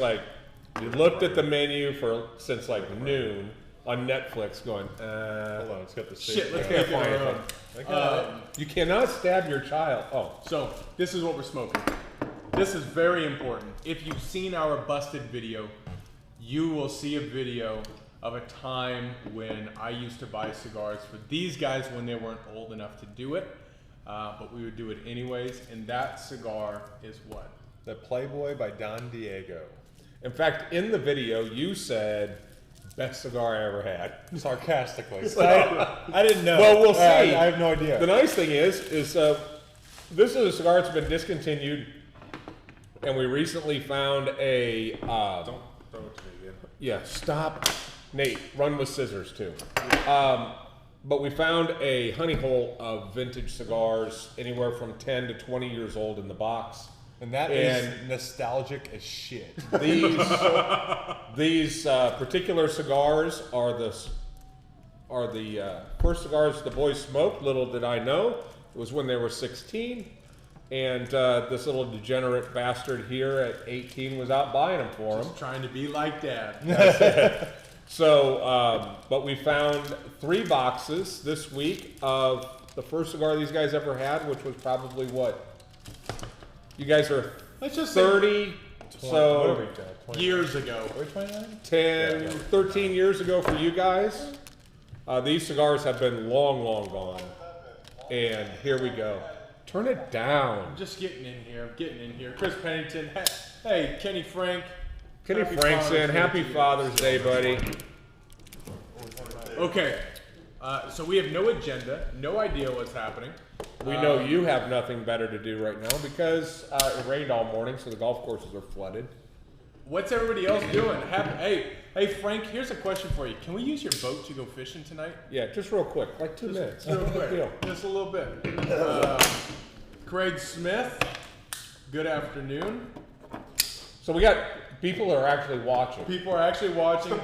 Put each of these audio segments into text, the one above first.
Like, you looked at the menu since like noon on Netflix going, hold on, it's got the shit, let's get it. You cannot stab your child. Oh. So, this is what we're smoking. This is very important. If you've seen our busted video, you will see a video of a time when I used to buy cigars for these guys when they weren't old enough to do it, but we would do it anyways, and that cigar is what? The Playboy by Don Diego. In fact, in the video, you said, best cigar I ever had. Sarcastically. I didn't know. Well, we'll see. I have no idea. The nice thing is this is a cigar that's been discontinued, and we recently found a... Don't throw it to me again. Yeah, stop. Nate, run with scissors, too. But we found a honey hole of vintage cigars, anywhere from 10 to 20 years old in the box. And that is nostalgic as shit. These particular cigars are the first cigars the boys smoked. Little did I know, it was when they were 16, and this little degenerate bastard here at 18 was out buying them for him. Just trying to be like Dad. So, but we found 3 boxes this week of the first cigar these guys ever had, which was probably what? You guys are 30, so years ago. 10, 13 years ago for you guys. These cigars have been long, long gone. And here we go. Turn it down. I'm just getting in here. Chris Pennington. Hey, Kenny Frank. Kenny Frank's in. Happy Father's Day, buddy. Okay. So we have no agenda, no idea what's happening. We know you have nothing better to do right now because it rained all morning, so the golf courses are flooded. What's everybody else doing? Hey, Frank, here's a question for you. Can we use your boat to go fishing tonight? Yeah, just real quick, like 2 minutes. Real quick, just a little bit. Craig Smith, good afternoon. So we got people that are actually watching. People are actually watching.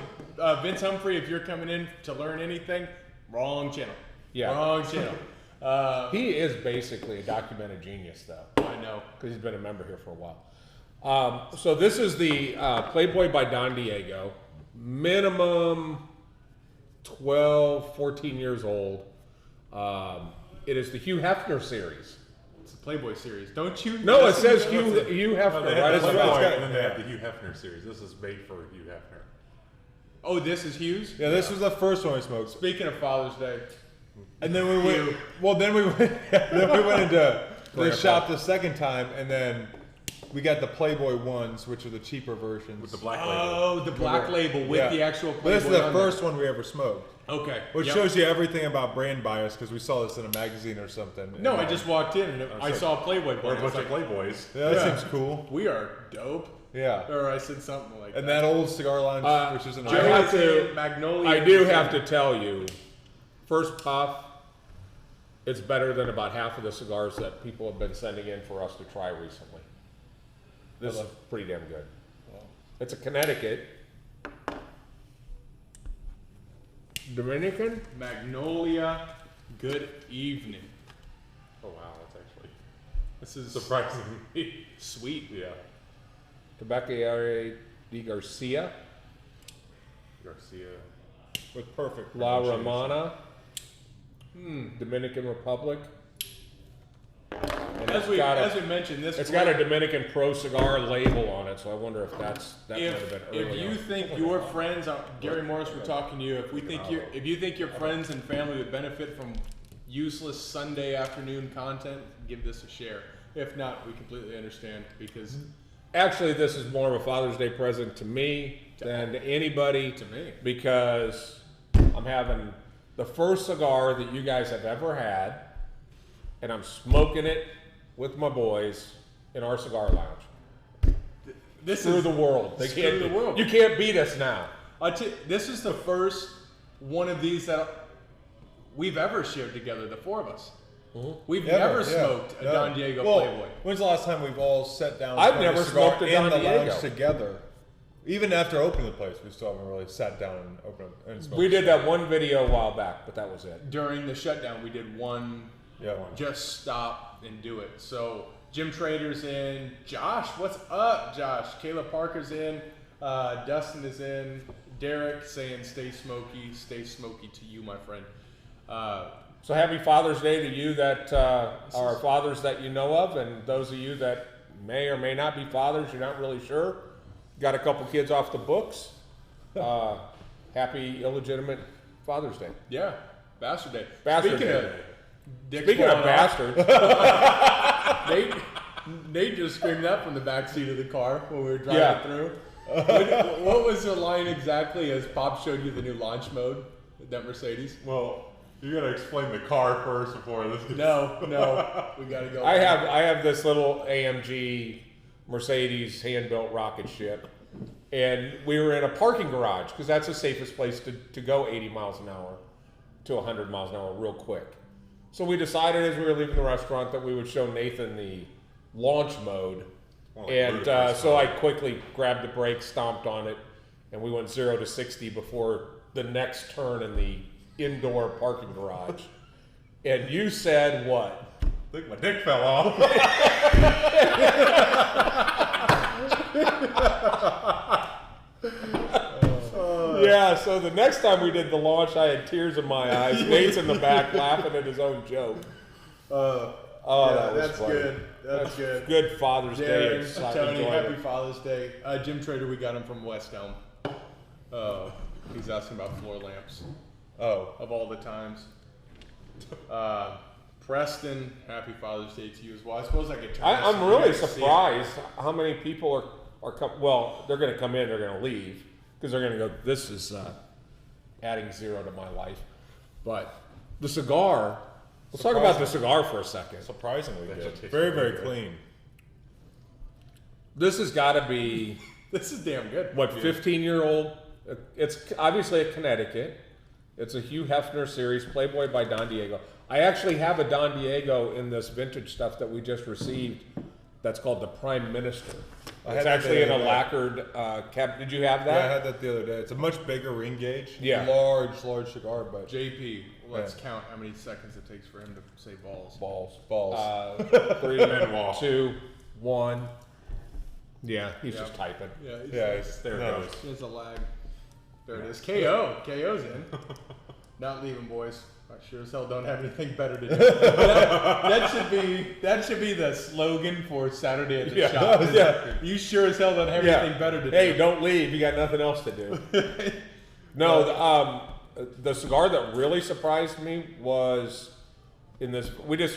Vince Humphrey, if you're coming in to learn anything, wrong channel. Yeah. Wrong channel. He is basically a documented genius, though. I know. Because he's been a member here for a while. So this is the Playboy by Don Diego. Minimum 12, 14 years old. It is the Hugh Hefner series. It's a Playboy series. Don't you? No, it says Hugh Hefner. Right as Playboy, well. and then they have the Hugh Hefner series. This is made for Hugh Hefner. Oh, this is Hugh's? Yeah, this was the first one we smoked. Speaking of Father's Day. And then we went. Well, then we went into the shop the second time, and then we got the Playboy ones, which are the cheaper versions with the black label. Oh, the black label with the actual Playboy. This is the first one we ever smoked. Okay. Which shows you everything about brand bias because we saw this in a magazine or something. No, I just walked in and I saw a Playboy. We're a bunch of Playboys. Yeah, that seems cool. We are dope. Yeah. Or I said something like that. And that old cigar lounge, which is an Magnolia. I do have to tell you, first puff, it's better than about half of the cigars that people have been sending in for us to try recently. This is pretty damn good. It's a Connecticut. Dominican? Magnolia, good evening. Oh wow, that's actually This is surprisingly sweet. Yeah. Tabacalera de Garcia. with perfect La pronunciation. Romana. Dominican Republic. And As we mentioned, it's got a Dominican Pro Cigar label on it, so I wonder if that might have been early If you on. think your friends, Gary Morris, we're talking to you. If you think your friends and family would benefit from useless Sunday afternoon content, give this a share. If not, we completely understand because Actually, this is more of a Father's Day present to me than to anybody. To me. Because I'm having the first cigar that you guys have ever had, and I'm smoking it with my boys in our cigar lounge. Through the world. Through the world. You can't beat us now. This is the first one of these that we've ever shared together, the four of us. We've never smoked a Don Diego Playboy. When's the last time we've all sat down? I've never smoked a Don in the Diego lounge together. Even after opening the place, we still haven't really sat down and opened and smoked. We did that one video a while back, but that was it. During the shutdown, we did one. Yeah, Just stop and do it. So Jim Trader's in. Josh, what's up, Josh? Caleb Parker's in. Dustin is in. Derek saying stay smoky to you, my friend. So happy Father's Day to you that are fathers that you know of, and those of you that may or may not be fathers, you're not really sure. Got a couple kids off the books. Happy illegitimate Father's Day. Yeah, Bastard Day. Bastard Speaking Day. of dicks Speaking of falling off, bastards, Nate just screamed that from the back seat of the car when we were driving through. What was the line exactly as Pop showed you the new launch mode, that Mercedes? Well, you gotta explain the car first before this. No, we gotta go. I have this little AMG Mercedes hand-built rocket ship, and we were in a parking garage because that's the safest place to go 80 miles an hour to 100 miles an hour real quick. So we decided as we were leaving the restaurant that we would show Nathan the launch mode, and so I quickly grabbed the brake, stomped on it, and we went 0 to 60 before the next turn in the indoor parking garage. And you said what? I think my dick fell off. Yeah, so the next time we did the launch, I had tears in my eyes. Nate's in the back laughing at his own joke. Yeah, that was that's funny. good. That's good. Good Father's Day. Darren, Exciting Tony, enjoyment. happy Father's Day. Jim Trader, we got him from West Elm. He's asking about floor lamps. Of all the times. Preston, happy Father's Day to you as well. I suppose I could turn this I'm so you really guys see it. surprised how many people are well, they're going to come in, they're going to leave because they're going to go, this is adding 0 to my life. But the cigar, let's talk about the cigar for a second. Surprisingly That good. just tastes Very, really very good. clean. This has got to be, This is damn good. what, dude. 15-year-old? It's obviously a Connecticut. It's a Hugh Hefner series, Playboy by Don Diego. I actually have a Don Diego in this vintage stuff that we just received that's called the Prime Minister. I It's had that actually the in a other day. lacquered cap. Did you have Yeah, I that? had that the other day. It's a much bigger ring gauge. Yeah. Large cigar, but JP, let's Yeah. count how many seconds it takes for him to say balls. Balls. 3, And wall. 2, 1. Yeah, he's Yeah. just typing. Yeah, There it no. goes. there's a lag. There it is. KO's in. Not leaving, boys. I sure as hell don't have anything better to do. that should be the slogan for Saturday at the Yeah. shop. Yeah. You sure as hell don't have anything better to do. Hey, don't leave. You got nothing else to do. No, the cigar that really surprised me was in this.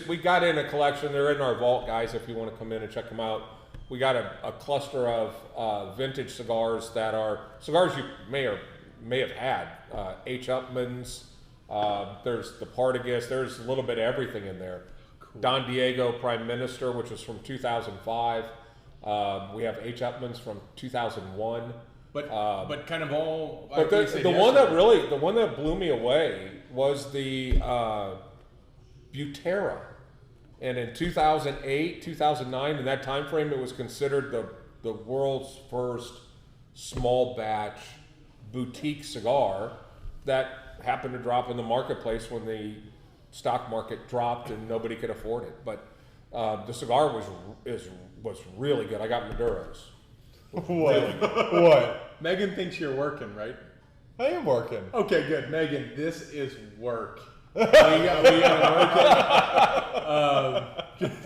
We got in a collection. They're in our vault, guys. If you want to come in and check them out, we got a cluster of vintage cigars that are cigars you may have had. H. Upman's. There's the Partagas. There's a little bit of everything in there. Cool. Don Diego Prime Minister, which was from 2005. We have H. Upman's from 2001. But kind of all. But the one that blew me away was the Butera, and in 2008, 2009, in that time frame, it was considered the world's first small batch boutique cigar that happened to drop in the marketplace when the stock market dropped and nobody could afford it. But the cigar was really good. I got Maduros. what? Megan thinks you're working, right? I am working. Okay, good. Megan, this is work. we got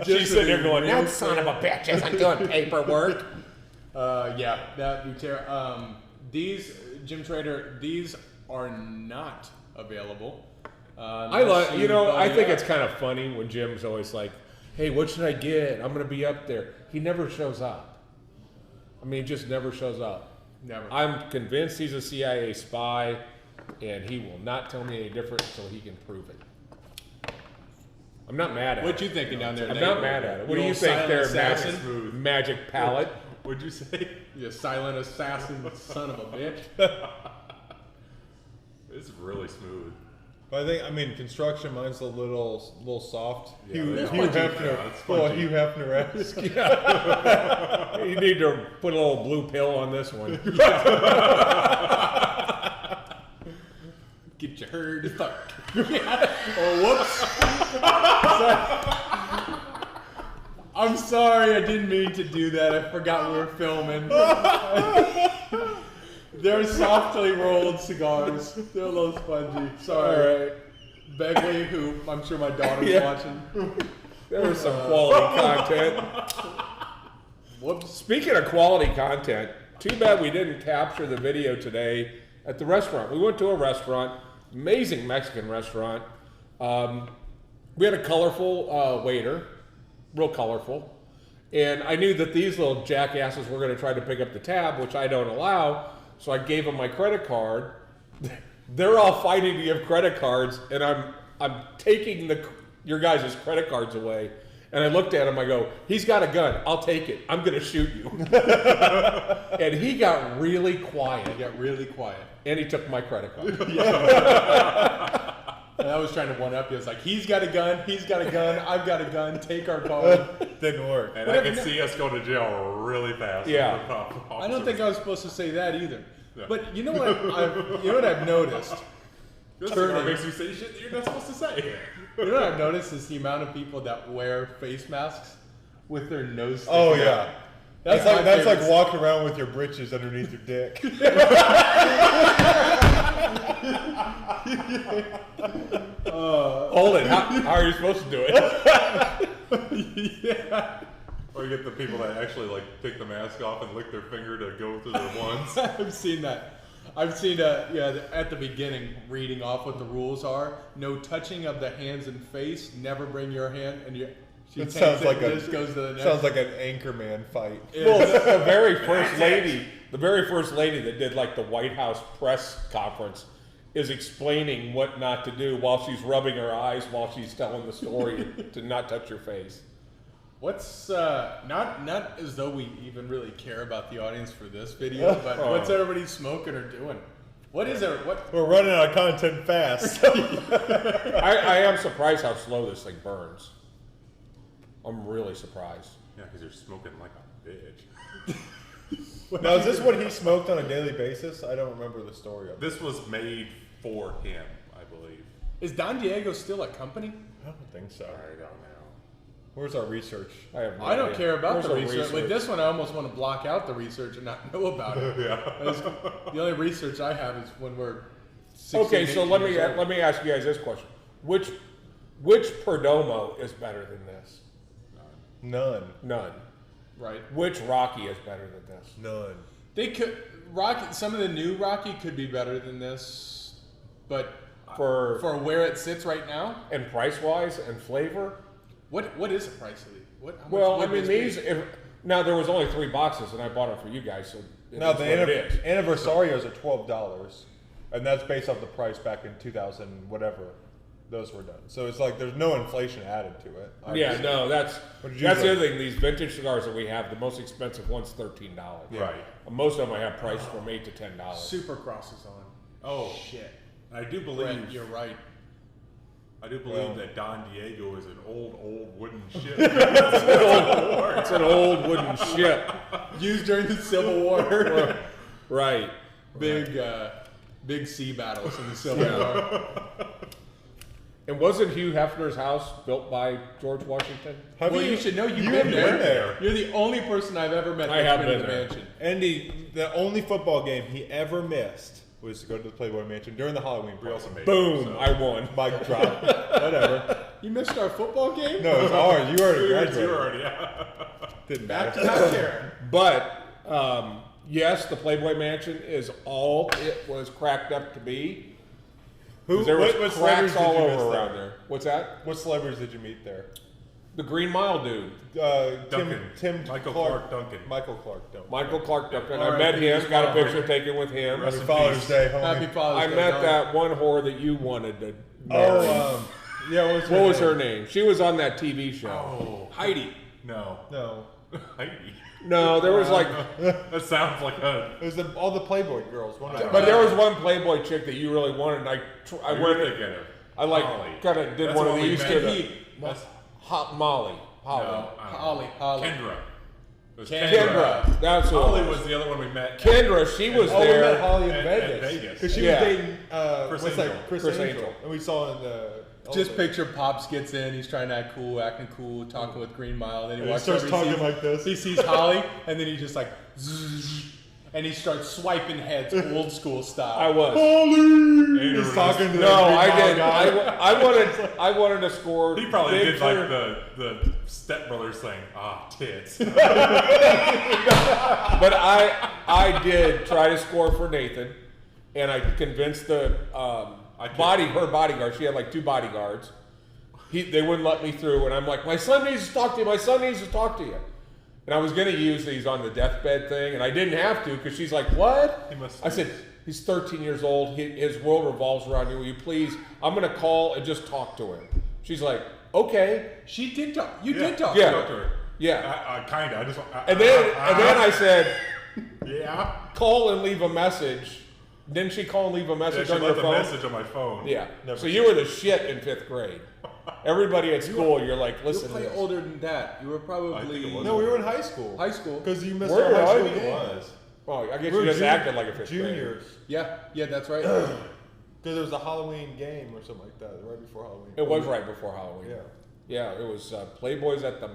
She's sitting there going, "That son of a bitch isn't doing paperwork." Yeah, that Butera. These Jim Trader, these are not available. I think it's kind of funny when Jim's always like, "Hey, what should I get? I'm going to be up there." He never shows up. I mean, he just never shows up. Never. I'm convinced he's a CIA spy, and he will not tell me any different until he can prove it. I'm not mad at it. What you thinking down there? I'm Nate? not mad at it. What do you old think silent there, assassin? Magic Palette? What'd you say? You silent assassin, son of a bitch. It's really smooth. But I mean, construction, mine's a little soft. Yeah, Hugh it's Hefner, Hugh Hefner-esque. You need to put a little blue pill on this one. Get your herd fucked. Oh, whoops. I'm sorry, I didn't mean to do that. I forgot we were filming. They're softly rolled cigars. They're a little spongy. Sorry. All right. Begley, who I'm sure my daughter's Yeah. watching. There was some quality content. Whoops. Speaking of quality content, too bad we didn't capture the video today at the restaurant. We went to a restaurant, amazing Mexican restaurant. We had a colorful waiter, real colorful. And I knew that these little jackasses were going to try to pick up the tab, which I don't allow. So I gave them my credit card. They're all fighting to give credit cards, and I'm taking your guys' credit cards away. And I looked at him, I go, he's got a gun, I'll take it, I'm gonna shoot you. And he got really quiet. He got really quiet. And he took my credit card. And I was trying to one up you. I was like, he's got a gun, I've got a gun, take our card. Didn't work. And I could see us go to jail really fast. Yeah. I don't think I was supposed to say that either. Yeah. But you know what I've noticed? This cigar makes you say shit that you're not supposed to say. You know what I've noticed is the amount of people that wear face masks with their nose sticking Oh out. yeah. That's That's my like favorite. walking around with your britches underneath your dick. Hold it, how are you supposed to do it? Yeah. Or you get the people that actually like take the mask off and lick their finger to go through their ones. I've seen that. I've seen at the beginning reading off what the rules are. No touching of the hands and face. Never bring your hand and you. She It takes sounds it like and a just goes to the next. sounds like an Anchorman fight. Well, the very first lady that did like the White House press conference is explaining what not to do while she's rubbing her eyes while she's telling the story to not touch your face. What's not as though we even really care about the audience for this video, but what's everybody smoking or doing? What is there? What? We're running out of content fast. I am surprised how slow this thing burns. I'm really surprised. Yeah, because you're smoking like a bitch. Now, is this what he smoked on a daily basis? I don't remember the story of it. This was made for him, I believe. Is Don Diego still a company? I don't think so. I don't know. Where's our research? I have no I don't idea. care about Where's the our research. With this one, I almost want to block out the research and not know about it. Yeah. The only research I have is when we're 16, Okay, so 18 let years old. me ask you guys this question: Which Perdomo is better than this? None. None. Right. Which Rocky is better than this? None. They could Rocky. Some of the new Rocky could be better than this, but For where it sits right now, and price wise and flavor. what is the price of these? What? How much Well, I would mean this these. be? Now there was only 3 boxes, and I bought them for you guys, so it Now is the what it is. anniversarios are $12, and that's based off the price back in 2000 whatever those were done. So it's like there's no inflation added to it. Yeah, obviously. no, that's What did you the like? other thing. These vintage cigars that we have, the most expensive one's $13. Right. Most of them I have priced from $8 to $10. Supercross is on. Oh, Shit. I do Brent, believe you're right. I do believe that Don Diego is an old wooden ship. It's an old wooden ship. Used during the Civil War. Right. Big sea battles in the Civil War. And wasn't Hugh Hefner's house built by George Washington? Have Well, you should know you've have been there. You're the only person I've ever met I that's have been been to the there. mansion. Andy, the only football game he ever missed was to go to the Playboy Mansion during the Halloween We party. also made Boom! so. I won. Mic drop. Whatever. You missed our football game? No, it's ours. You already You graduated. already, Didn't Back matter. to back Karen. But yes, the Playboy Mansion is all it was cracked up to be. There was what cracks celebrities all did you miss over there? around there. What's that? What celebrities did you meet there? The Green Mile dude, Duncan. Tim Michael Clark Duncan. Michael Clark Duncan. Michael Clark Duncan. All I right, met him. he's Got a Father. picture taken with him. Happy in Father's peace. Day, homie. Happy Father's I Day. met Don. that one whore that you wanted to marry. Yeah, What was her name? She was on that TV show. Oh, Heidi. no. No. Heidi. No, there was like, That sounds like a. It was all the Playboy girls. One of but there was one Playboy chick that you really wanted. And I I went. were thinking of. I like Holly. kind of did That's one what of we these met. to the He- That's, Molly. Holly. no, Holly. Kendra. It was Kendra. That's who. Holly it was the other one we met. Kendra. She was Oh, we met there. Holly in At Vegas. Vegas. Because she Yeah. was dating, Chris what's Angel. that? Chris Chris Angel. Angel. And we saw in the Just picture Pops gets in, he's trying to act cool, acting cool, talking with Green Mile, then he And he walks starts over, talking like this. He sees Holly, and then he just like, zzz, and he starts swiping heads, old school style. I was. He's talking to No, the I Green Mile did. guy. I wanted to score. He probably big did like for- the stepbrother saying, tits. But I did try to score for Nathan, and I convinced the her bodyguard. She had like 2 bodyguards. They wouldn't let me through, and I'm like, my son needs to talk to you. My son needs to talk to you. And I was going to use these on the deathbed thing, and I didn't have to because she's like, what? He I said, he's 13 years old. His world revolves around you. Will you please? I'm going to call and just talk to him. She's like, okay. She did talk. You did talk. Yeah. Talk to her. Yeah. Kinda. I just. And then I said, Yeah. call and leave a message. Didn't she call and leave a Yeah, message she on your left a phone? message on my phone. Yeah. Never So you were the shit in 5th grade. Everybody at school, you're like, You listen were to way this. older than that. You were probably I think it was. No, we were in high school. high school. Because you missed Were our you? high I school think it game. was. Oh, I guess We you were just acted like a 5th grader. juniors. Yeah, that's right. Because there was a Halloween game or something like that, right before Halloween. It was right before Halloween. Yeah. Yeah, it was Playboys at the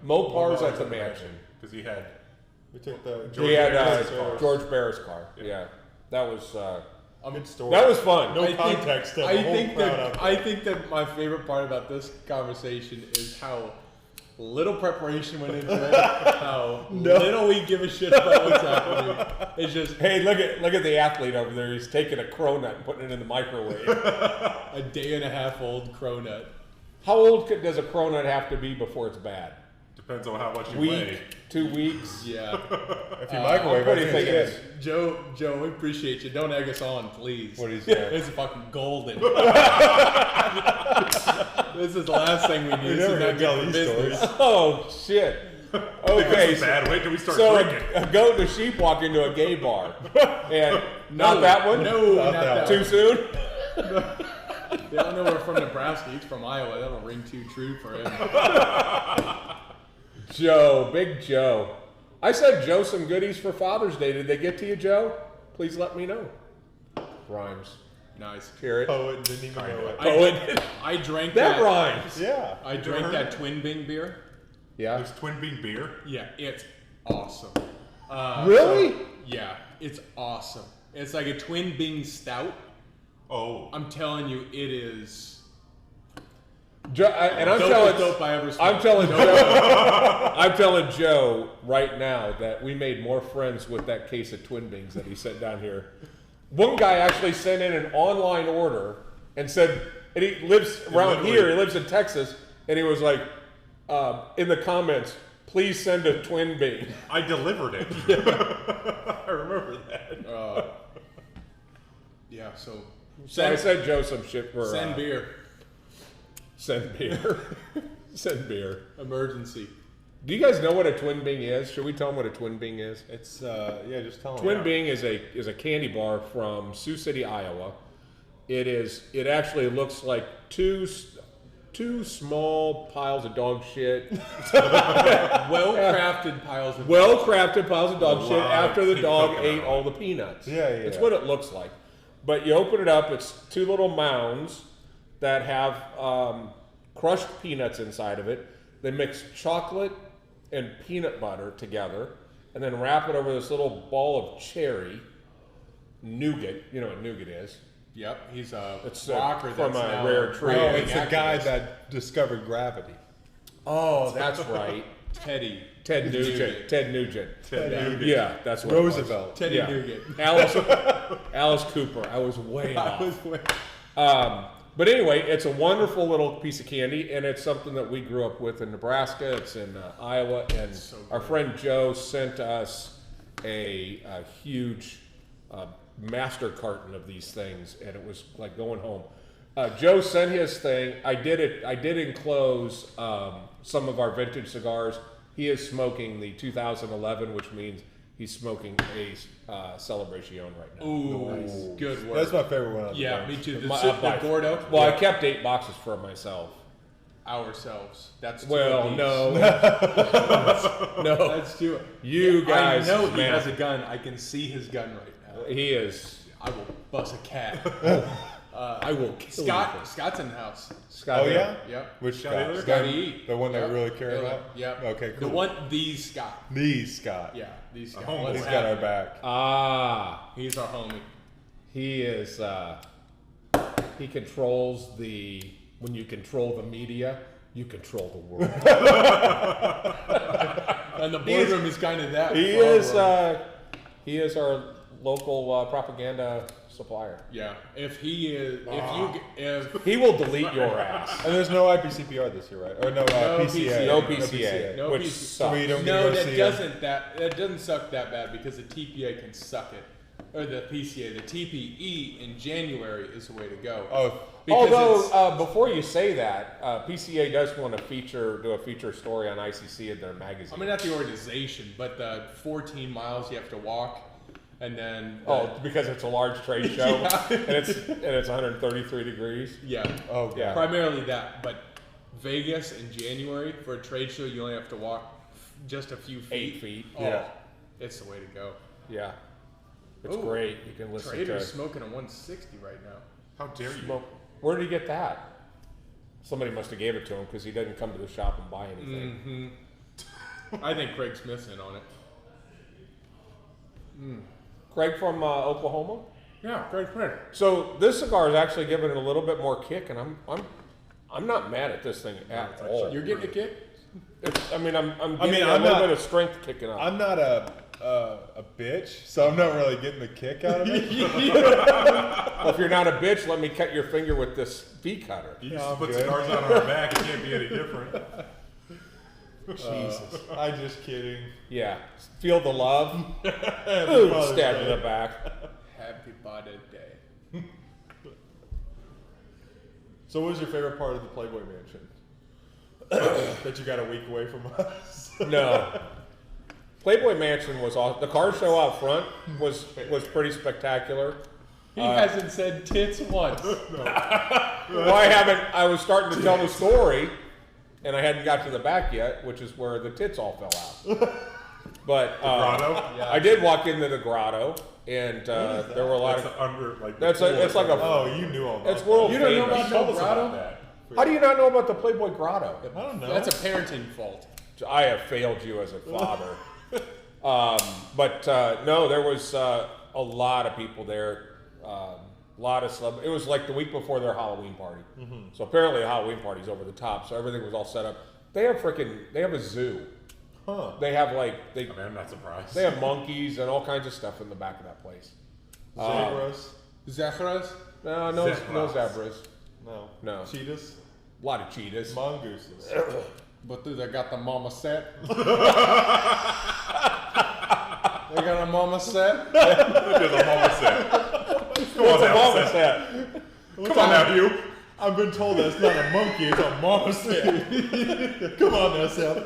Mopars at the mansion. Because he had. We took the We had Barris' car. George Barris' car. Yeah, that was good story. that was fun. No context. The whole crowd out there. I think that my favorite part about this conversation is how little preparation went into it. How little we give a shit about what's happening. It's just Hey, look at the athlete over there. He's taking a cronut and putting it in the microwave. a day and a half old cronut. How old does a cronut have to be before it's bad? Depends on how much you Week, weigh. 2 weeks. Yeah. If you microwave, what do I you think think it's it good. is? Joe, we appreciate you. Don't egg us on, please. What do you say? It's fucking golden. This is the last thing we need. We This never is gonna not tell good for these business. stories. Oh shit. Okay, This is bad. Wait till we start so drinking. a goat and a sheep walk into a gay bar, and not that one. No, Not not that that. Too soon. They don't know we're from Nebraska. He's from Iowa. That'll ring too true for him. Joe, big Joe. I said Joe some goodies for Father's Day. Did they get to you, Joe? Please let me know. Rhymes. Nice. Hear it. Poet didn't even know it. Poet. I drank That rhymes. Yeah. I drank that Twin Bing beer. Yeah. There's Twin Bean beer. Yeah, it's awesome. Really? Yeah, it's awesome. It's like a Twin Bing stout. Oh. I'm telling you, it is. And I'm Dopest telling. dope I ever I'm smoked. telling Joe. I'm telling Joe right now that we made more friends with that case of Twin Bings that he sent down here. One guy actually sent in an online order and said, and he lives around here. He lives in Texas, and he was like, in the comments, please send a Twin Bing. I delivered it. I remember that. Yeah, so So I sent Joe some shit for send beer. Send beer. Send beer. Emergency. Do you guys know what a Twin Bing is? Should we tell them what a Twin Bing is? It's yeah, just tell them. Twin Bing is a candy bar from Sioux City, Iowa. It actually looks like two small piles of dog shit. Well-crafted piles of Well-crafted piles of dog A shit lot after of the pink dog coconut. ate all the peanuts. Yeah, yeah. It's what it looks like. But you open it up, it's 2 little mounds that have crushed peanuts inside of it. They mix chocolate and peanut butter together and then wrap it over this little ball of cherry nougat. You know what nougat is. Yep, he's a It's rocker from that's a now rare tree. No, right-wing it's the guy activist. that discovered gravity. Oh, that's right. Teddy. Ted Nugent. Ted Nugent. Nugent. Yeah, that's what it was. Roosevelt. Teddy Yeah. Nougat. Alice Cooper. I was way I off. was way- But anyway, it's a wonderful little piece of candy, and it's something that we grew up with in Nebraska. It's in Iowa, and So our good. friend Joe sent us a huge master carton of these things, and it was like going home. Joe sent his thing. I did enclose some of our vintage cigars. He is smoking the 2011, which means he's smoking a Celebration right now. Ooh, good work. That's my favorite one. Of the Yeah, bunch. me too. The, My- the by- Gordo. Well, I kept 8 boxes for myself. Ourselves. That's two Well, of these. no, no. That's two. You guys, I know he man. has a gun. I can see his gun right now. He is. I will bust a cat. I will kill you. Scott's in the house. Scott. Oh yeah. Yep. Which Scott? Scotty E. The one that Yep. we really care about. Yep. Okay. Cool. The Scott. The Scott. Yeah, the Scott. Oh, What's He's got our happening? back. Ah, He's our homie. he is. He controls when you control the media, you control the world. And the boardroom is kind of that. He for is. our- He is our local propaganda supplier. Yeah. If he is, if He will delete your ass. And there's no IPCPR this year, right? Or no, PCA. No PCA, No which PCA. sucks. We don't no, get to go see him. that doesn't suck that bad because the TPA can suck it, or the PCA, the TPE in January is the way to go. Oh, Because it's- Although before you say that, PCA does want to do a feature story on ICC in their magazine. I mean, not the organization, but the 14 miles you have to walk, and then because it's a large trade show and it's 133 degrees. yeah, oh, Yeah. primarily that. But Vegas in January for a trade show, you only have to walk just a few feet. 8 feet. Oh, Yeah. it's the way to go. Yeah, it's Ooh, great. You can listen Trader's to. smoking a 160 right now. How dare you? Smoke. Where did he get that? Somebody must have gave it to him because he doesn't come to the shop and buy anything. I think Craig Smith's in on it. Craig from Oklahoma. Yeah, Craig Smith. So this cigar is actually giving it a little bit more kick, and I'm not mad at this thing at all. You're getting a kick? I'm getting a I'm little not- bit of strength kicking up. I'm not a bitch, so I'm not really getting the kick out of it. Well, if you're not a bitch, let me cut your finger with this V cutter. You used No, to I'm put good. cigars out on our back. It can't be any different. Jesus. I'm just kidding. Yeah. Feel the love. Happy Ooh, Father's stab in Day. the back. Happy Father's Day. So, what was your favorite part of the Playboy Mansion? That you got a week away from us. No. Playboy Mansion was awesome. The car show out front was pretty spectacular. He hasn't said tits once. Well, I was starting to tell the story, and I hadn't got to the back yet, which is where the tits all fell out. But Grotto? I did walk into the grotto, and there were a lot That's of. under like. It's like a. Oh, you knew all about It's world You don't know famous. about Tell no us about grotto? that. How do you not know about the Playboy Grotto? I don't know. That's a parenting fault. I have failed you as a father. No, there was a lot of people there. A lot of celeb. It was like the week before their Halloween party. So apparently the Halloween party's over the top. So everything was all set up. They have a zoo. Huh. They have I mean, I'm not surprised. they have monkeys and all kinds of stuff in the back of that place. Zebras? Zacharas? No Zebras. zebras. No. No. Cheetahs? A lot of cheetahs. Mongooses. But do they got the mama set? They got a mama set? Look at the mama set. Come on now, Mama Seth. set. Come on now, you. I've been told that's not a monkey, it's a marmoset. Come on now, Seth.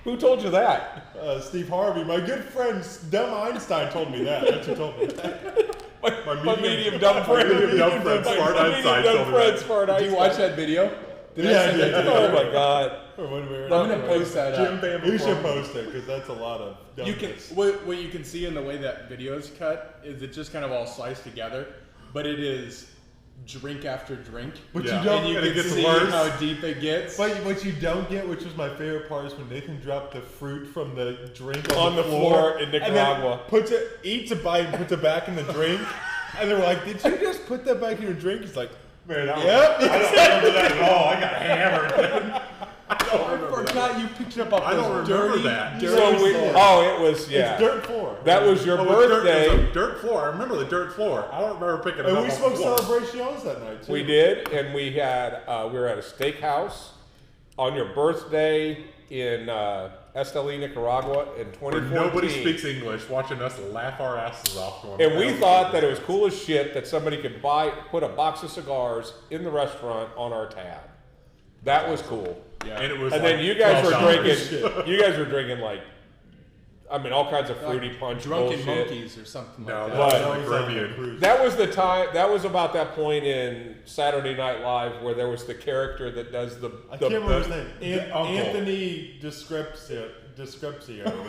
Who told you that? Steve Harvey, my good friend Dumb Einstein told me that. That's who told me that. My medium dumb friend. medium dumb friend, Smart Einstein, told me that. Smart Did you Einstein. watch that video? Did I Yeah, send yeah, that to yeah. you? Oh my god. Or when we were I'm gonna post that Jim up. Bam You should before. post it because that's a lot of You can dumbness. what you can see in the way that video is cut is it just kind of all sliced together, but it is drink after drink. But Yeah. you don't. And you And it can gets see worse. how deep it gets. But what you don't get, which was my favorite part, is when Nathan dropped the fruit from the drink On the floor in and then Nicaragua. eats a bite and puts it back in the drink. And they were like, "Did you just put that back in your drink?" He's like, Man, I "Yep." don't remember that at all. I got hammered. I forgot you picked it up off I don't those remember dirty, that. dirty So we, floor. it was yeah. It's dirt floor. That was your Oh, it was birthday. Dirt, it was a dirt floor. I remember the dirt floor. I don't remember picking it And up. we off smoked the floor. celebrations that night too. We did, and we had we were at a steakhouse on your birthday in Esteli, Nicaragua in Where 2014. nobody speaks English, watching us laugh our asses off. Going, And we thought that it was cool as shit that somebody could put a box of cigars in the restaurant on our tab. That was cool. Yeah. And it was And like then you guys were $12. drinking. You guys were drinking like, I mean, all kinds of fruity punch Drunken bullshit. monkeys or something No, like that that. But- was in the Caribbean. That was the time. That was about that point in Saturday Night Live where there was the character that does the. I the can't remember his name. the uncle. Anthony Descriptio or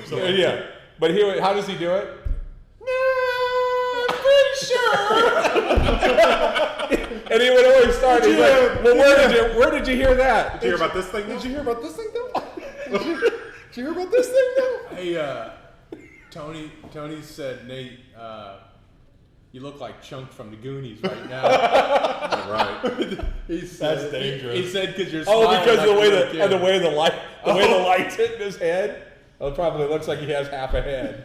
something. Yeah, but how does he do it? No, I'm pretty And he would always start. He's like, "Well, where did you hear that? Did you hear about this thing? Did you hear about this thing though? Did you hear about this thing though? Hey, Tony said, Nate, you look like Chunk from the Goonies right now. Right. He said, That's dangerous. He said because you're Oh, smiling because like the way the light's hitting his head. Well, it probably looks like he has half a head.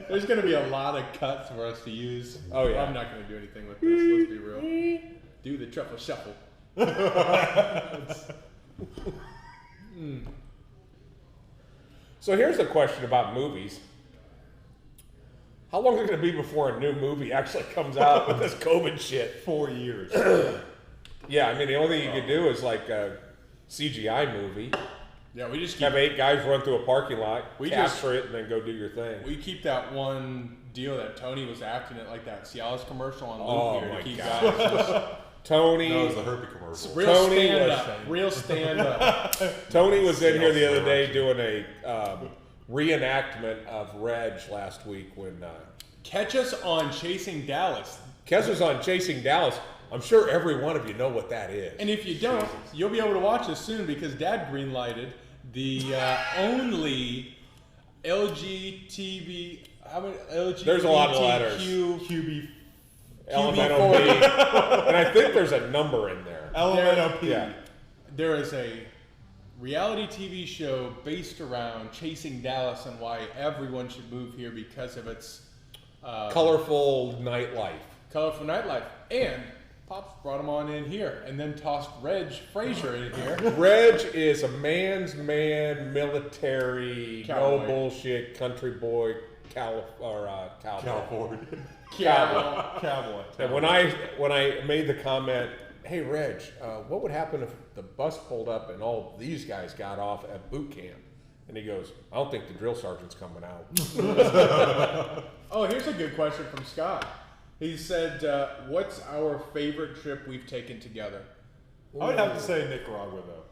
There's going to be a lot of cuts for us to use. Oh, yeah. I'm not going to do anything with this. Let's be real. Do the truffle shuffle. So here's a question about movies. How long is it going to be before a new movie actually comes out with this COVID shit? 4 years. Yeah, I mean, the only thing you could do is like a CGI movie. Yeah, we just keep, Have 8 guys run through a parking lot, We capture it, and then go do your thing. we keep that one deal that Tony was acting at, like that Cialis commercial on loop Oh, here my to keep God. guys just Tony, That was the herpy commercial. real Tony stand was- up. Real stand up. Tony was in here the other day doing a reenactment of Reg last week when Catch us on Chasing Dallas. Kes was on Chasing Dallas. I'm sure every one of you know what that is. And if you don't, you'll be able to watch this soon because Dad greenlighted the only LGTB. How many LGBTQ? There's a lot of letters. QB. LMNOP. And I think there's a number in there. LMNOP. Yeah. There is a reality TV show based around Chasing Dallas and why everyone should move here because of its Colorful nightlife. colorful nightlife. And Pops brought him on in here and then tossed Reg Frazier in here. Reg is a man's man, military, Cowboy. no bullshit, country boy, cowboy. California. Cowboy. And when I made the comment, hey Reg, what would happen if the bus pulled up and all these guys got off at boot camp? And he goes, I don't think the drill sergeant's coming out. Oh, here's a good question from Scott. He said, what's our favorite trip we've taken together? I would have to say Nicaragua though.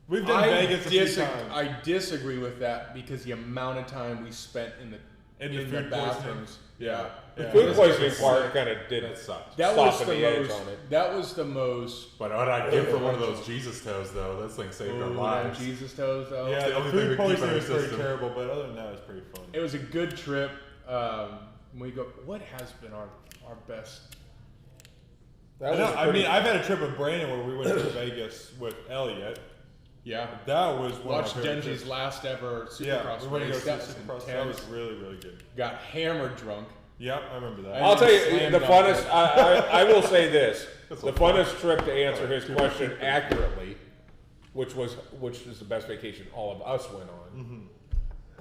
We've done Vegas a few times. I disagree with that because the amount of time we spent in the food bathrooms. Yeah. The food poisoning part kind of did That sucked. That was soften the the edge most. on it. That was the most. But what I'd give for one of those Jesus toes, though, that thing saved our Ooh, lives. Jesus toes though. Yeah, the the only thing we food keep in poisoning our was pretty system. terrible, but other than that, it was pretty fun. It was a good trip. We go. What has been our best? That was I pretty- mean, I've had a trip with Brandon where we went to Vegas with Elliot. Yeah. That was one Watched of my favorite Genji's trips. last ever Yeah, Supercross we went to go race. see That was Supercross. That was intense. really, really good. Got hammered drunk. Yep, I remember that. I'll tell you, Slam the dunk funnest, it. I will say this, That's the so fun. funnest trip to answer his question accurately, which is the best vacation all of us went on.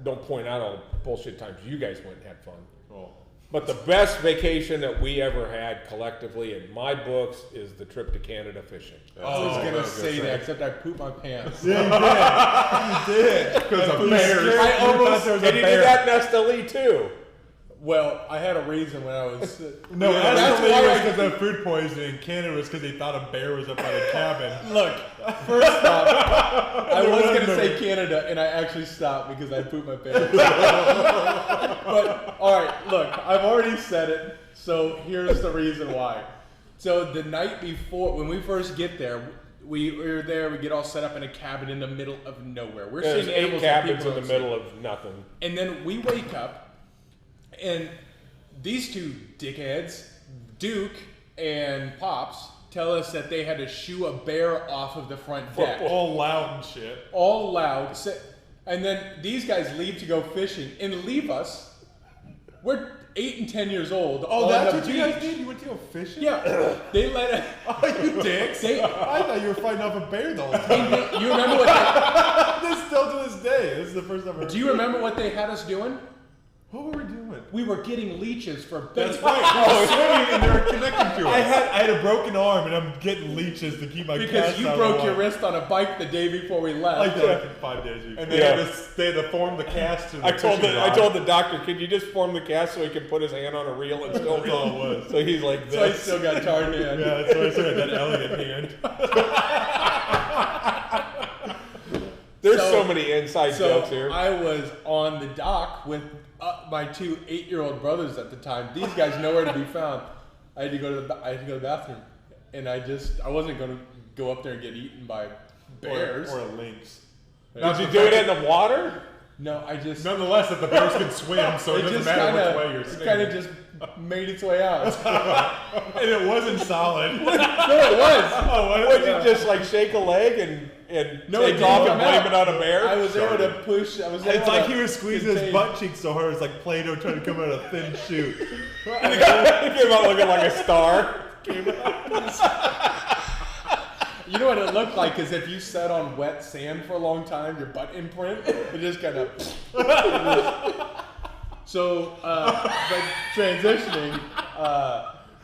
Don't point out all the bullshit times you guys went and had fun. Oh. But the best vacation that we ever had collectively in my books is the trip to Canada fishing. I was gonna was say that, except I pooped my pants. Yeah, you did. Because of You bears. scared- I you thought almost- there was a And you did bear. that in Esteli too. Well, I had a reason when I was. No, Yeah, that's that's why why was I- because of food poisoning. Canada was because they thought a bear was up by the cabin. Look, first off, I was There gonna was say no- Canada, and I actually stopped because I pooped my pants. But all right, look, I've already said it, so here's the reason why. So the night before, when we first get there, we're there. We get all set up in a cabin in the middle of nowhere. We're There's seeing 8 animals that cabins people in the don't see. middle of nothing. And then we wake up, and these two dickheads, Duke and Pops, tell us that they had to shoo a bear off of the front deck. All loud and shit. All loud. And then these guys leave to go fishing and leave us. We're 8 and 10 years old. Oh, on that's the what you guys beach. did? You went to go fishing? Yeah, they let us. Oh, you dicks. They, I thought you were fighting off a bear the whole time. you remember what? This still to this day. This is the first time I've heard. Do you remember what they had us doing? What were we doing? We were getting leeches for bait. That's right. I was swimming and they were connecting to us. I had a broken arm and I'm getting leeches to keep my Because cast you out broke of your water. wrist on a bike the day before we left. Like that for 5 days. And they, Yeah. they had to form the cast. To the I told fishing I rod. told the doctor, could you just form the cast so he can put his hand on a reel and still That's all it was. So he's like So I this. still got tarred hand. Yeah, that's why I said that Elliot hand. There's so many inside jokes here. I was on the dock with my 2 8-year-old brothers at the time. These guys nowhere to be found. I had to go to the bathroom, and I wasn't going to go up there and get eaten by bears or a lynx. Did you do it in the water? No, I just. Nonetheless, that the bears can swim, so it doesn't matter which way you're It swimming. kind of just made its way out. And it wasn't solid. No, it was. Would you just like shake a leg and No, it take didn't off come and blame out. it on a bear? I was able to push. I was able It's like to he was squeezing his contain. butt cheeks so hard, it's like Play-Doh trying to come out of a thin chute. He came out looking like a star. You know what it looked like is if you sat on wet sand for a long time, your butt imprint, it just kind of. So, but transitioning,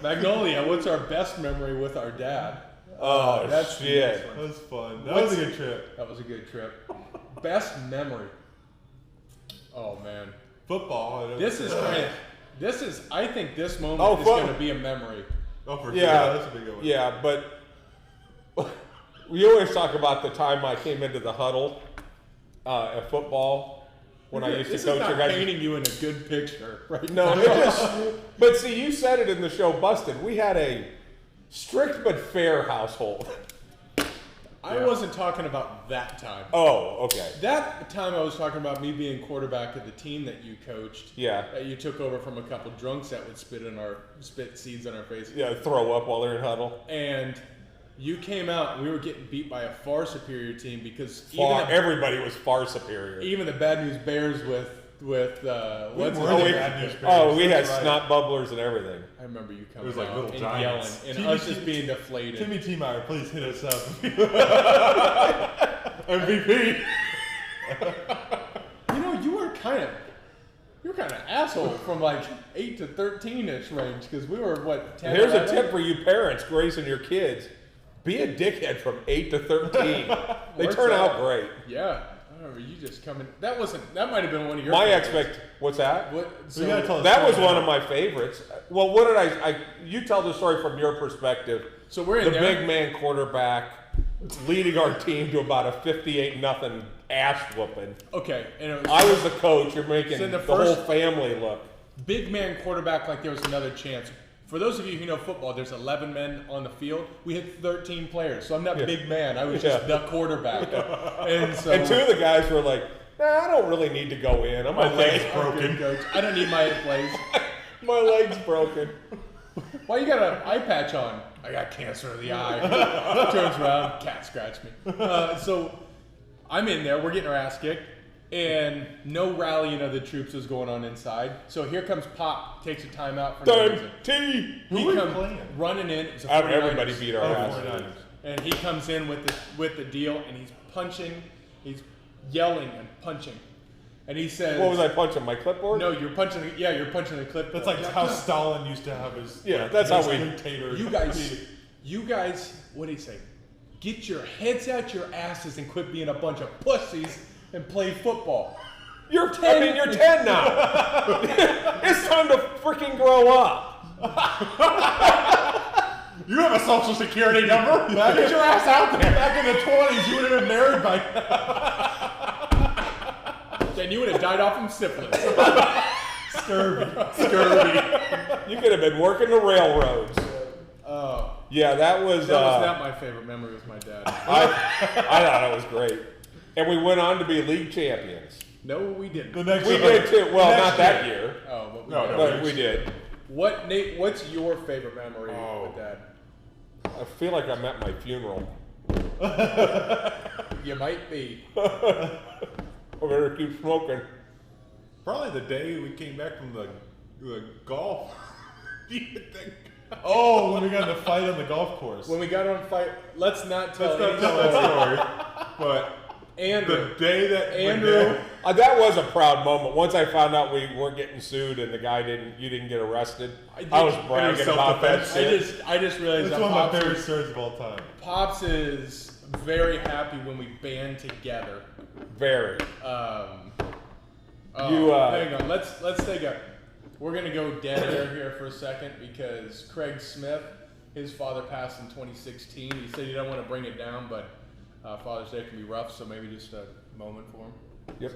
Magnolia, what's our best memory with our dad? Oh, that's the shit. next one. That was fun. That was a good trip. That was a good trip. Best memory. Oh man, Football. I think this moment Oh, is fun. going to be a memory. Oh, for sure. Yeah, That's a big one. yeah, but we always talk about the time I came into the huddle at football when I used to This coach is your not guys. painting you in a good picture, right? No, it just. But see, you said it in the show, Busted. We had a strict but fair household. I wasn't talking about that time. Oh, okay. That time I was talking about me being quarterback of the team that you coached. Yeah. That you took over from a couple drunks that would spit seeds on our face. Yeah, throw up while they're in huddle. And you came out and we were getting beat by a far superior team because Everybody was far superior. even the Bad News Bears with what's his were name? the Bad News Bears. Oh, we had That's right. snot bubblers and everything. I remember you coming It was like out little and giants. yelling and Timmy us just T- being deflated. Timmy T. Meyer, please hit us up. MVP. You know, you were kind of asshole from like 8 to 13-ish range because we were what 10. Here's a 11? tip for you parents raising your kids: be a dickhead from 8 to 13. They Works turn out. out great. Yeah, I remember you just coming. That might have been one of your. My favorites. What's that? What? We gotta tell the That story was one now. of my favorites. Well, what did I? You tell the story from your perspective. So we're in The there. big man quarterback leading our team to about a 58-0 ass whooping. Okay, and it was I was the coach. You're making So in the the whole first- family look. big man quarterback like there was another chance. For those of you who know football, there's 11 men on the field. We had 13 players, so I'm not Yeah. big man. I was just Yeah. the quarterback. And so And two of the guys were like, "Nah, I don't really need to go in. I'm My okay. leg's broken. Coach, I don't need my plays. My leg's broken." Why you got an eye patch on? I got cancer of the eye. Turns around, cat scratched me. So I'm in there. We're getting our ass kicked, and no rallying of the troops is going on inside. So here comes Pop, takes a timeout for no Time reason. T. He were you comes playing? running in. It was a Everybody 49ers. beat our ass. 49ers. And he comes in with the deal, and he's punching, he's yelling and punching, and he says, What was I punching? My clipboard? No, you're punching. You're punching the clip. That's like how Stalin used to have his. Yeah, that's how his we- dictator. You guys. What did he say? Get your heads out your asses and quit being a bunch of pussies and play football. You're 10. You're 10 now. It's time to freaking grow up. You have a social security number? Get your ass out there. Back in the 20s, you would have been married by. Then you would have died off from syphilis. Scurvy. You could have been working the railroads. Oh, Yeah, that was. that was not my favorite memory with my dad. I thought it was great, and we went on to be league champions. No, we didn't. The next We year. did too. Well, Next not that year, Oh, but we No, did. no. but we did. What, Nate? What's your favorite memory Oh. with Dad? I feel like I'm at my funeral. You might be. I better keep smoking. Probably the day we came back from the golf. Oh, when we got in a fight on the golf course. When we got on fight, let's not tell. Let's not tell any that story. story. But Andrew. the day that Andrew. That was a proud moment. Once I found out we weren't getting sued and you didn't get arrested, I was bragging about that shit. I just realized It's that one of my Pops, favorite stories of all time. Pops is very happy when we band together. Very. Hang on, let's take a. We're gonna go dead air here for a second because Craig Smith, his father passed in 2016. He said he don't want to bring it down, but Father's Day can be rough, so maybe just moment for him. Yep.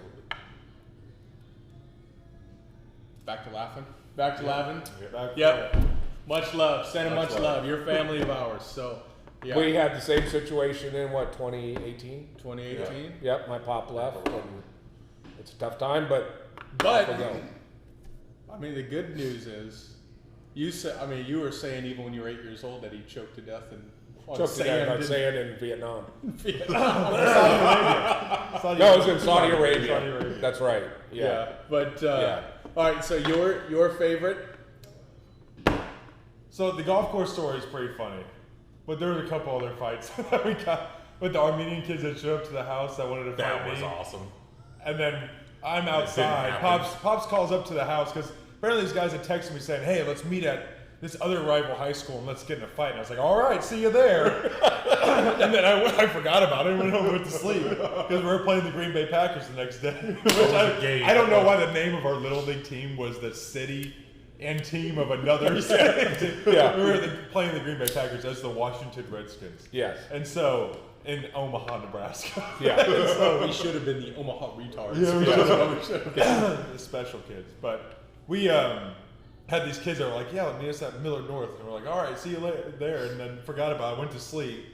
Back to laughing. Back to laughing. Back- Yep. Much love. Send him much love. You're family of ours. So, yeah. We had the same situation in 2018? 2018. Yep, my pop left, and it's a tough time, but But off we go. I mean, the good news is, you said. I mean, you were saying even when you were 8 years old that he choked to death and Choked to death on sand in Vietnam. Saudi No, it was in Arabia. Saudi Arabia. Saudi Arabia. That's right. Yeah. Yeah. But Yeah. all right. So your favorite. So the golf course story is pretty funny, but there were a couple other fights that we got with the Armenian kids that showed up to the house that wanted to fight That me. was awesome. And then I'm outside. happen. Pops calls up to the house because apparently these guys had texted me saying, "Hey, let's meet at this other rival high school and let's get in a fight." And I was like, "All right, see you there." And then I forgot about it and went home and went to sleep because we were playing the Green Bay Packers the next day. Which I don't know why the name of our little league team was the city and team of another city. Yeah. We were playing the Green Bay Packers as the Washington Redskins. Yes. And so in Omaha, Nebraska. Yeah. We should have been the Omaha retards. Yeah, we should've. The special kids. But we had these kids that were like, "Yeah, meet us at Miller North." And we're like, "All right, see you later there." And then forgot about it, went to sleep.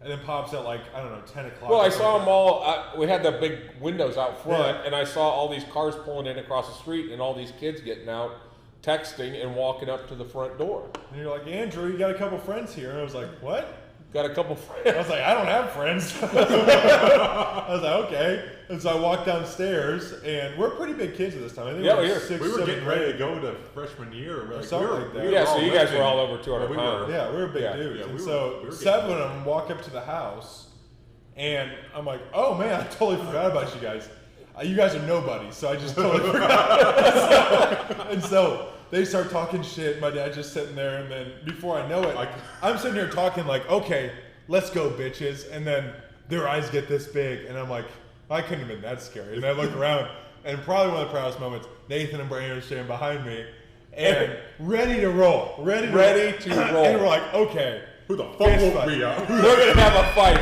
And then Pops at like, I don't know, 10 o'clock. Well, I or saw something. them all. We had the big windows out front, Yeah. and I saw all these cars pulling in across the street, and all these kids getting out, texting, and walking up to the front door. And you're like, "Andrew, you got a couple friends here." And I was like, "What?" Got a couple I friends. was like, "I don't have friends." I was like, "Okay." And so I walked downstairs, and we're pretty big kids at this time. I think Yeah, we we were are. 6, We were 7 getting ready to grade. go to freshman year. Like, something we were, like that. we were Yeah, so all you guys lifting. were all over 200 we pounds. were. Yeah, we were big Yeah. dudes. Yeah, and we so were getting 7 of them walk up to the house, and I'm like, "Oh man, I totally forgot about you guys. You guys are nobody." So I just totally forgot. And so they start talking shit. My dad's just sitting there, and then before I know it, I'm sitting here talking like, "Okay, let's go, bitches." And then their eyes get this big, and I'm like, I couldn't have been that scary. And I look around, and probably one of the proudest moments, Nathan and Brandon are standing behind me, and ready to roll. Ready to roll. And we're like, "Okay, Who the fuck fist woke fight." me up? We're gonna have a fight,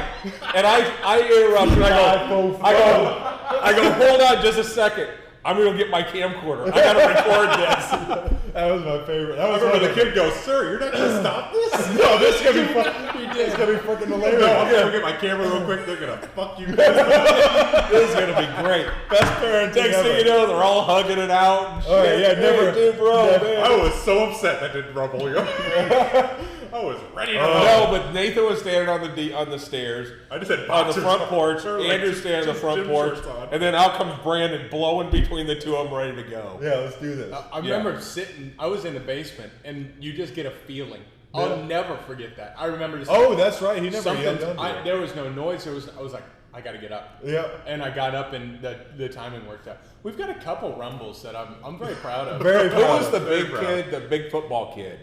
and I interrupt. And I go, hold on just a second. I'm gonna get my camcorder. I gotta record this. That was my favorite. That I was remember one the of the kid goes, "Sir, you're not gonna stop this?" No, this is gonna be fun. It's gonna be freaking hilarious. No, I'm gonna get my camera real quick. They're gonna fuck you. This is gonna be great. Best parenting Next ever. thing you know, they're all hugging it out. And Oh, shit. yeah, never- Hey, dude, bro, never- man. I was so upset that didn't rumble you. I was ready to No, but Nathan was standing on the stairs. I just had On the boxers front on. porch, Or like Andrew's standing on the just front gym porch, shorts on. and then out comes Brandon blowing between the two of them, ready to go. Yeah, let's do this. I remember sitting. I was in the basement, and you just get a feeling. I'll never forget that. I remember just Oh, that's right. He never something. yelled down to you. There was no noise. I was like, I got to get up. Yeah. And I got up, and the timing worked out. We've got a couple rumbles that I'm very proud of. Very Who proud. was the Very big proud. kid, the big football kid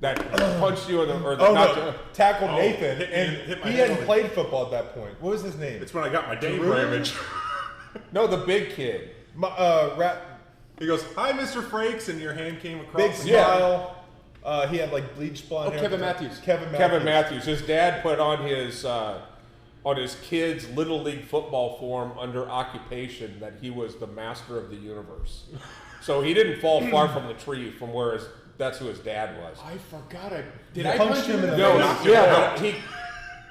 that punched you in the, or the, Oh not no! you- Tackled Oh, Nathan, hit me- and hit my he head hadn't on the- played football at that point. What was his name? It's when I got my Dave Drew? image. no, the big kid. He goes, "Hi, Mr. Frakes," and your hand came across. Big the- smile. He had like bleached blonde hair. Kevin Matthews. Kevin Matthews. His dad put on his kid's little league football form under occupation that he was the master of the universe. So he didn't fall far from the tree from where that's who his dad was. I forgot. Did You I punched punch him in the No, face. yeah, but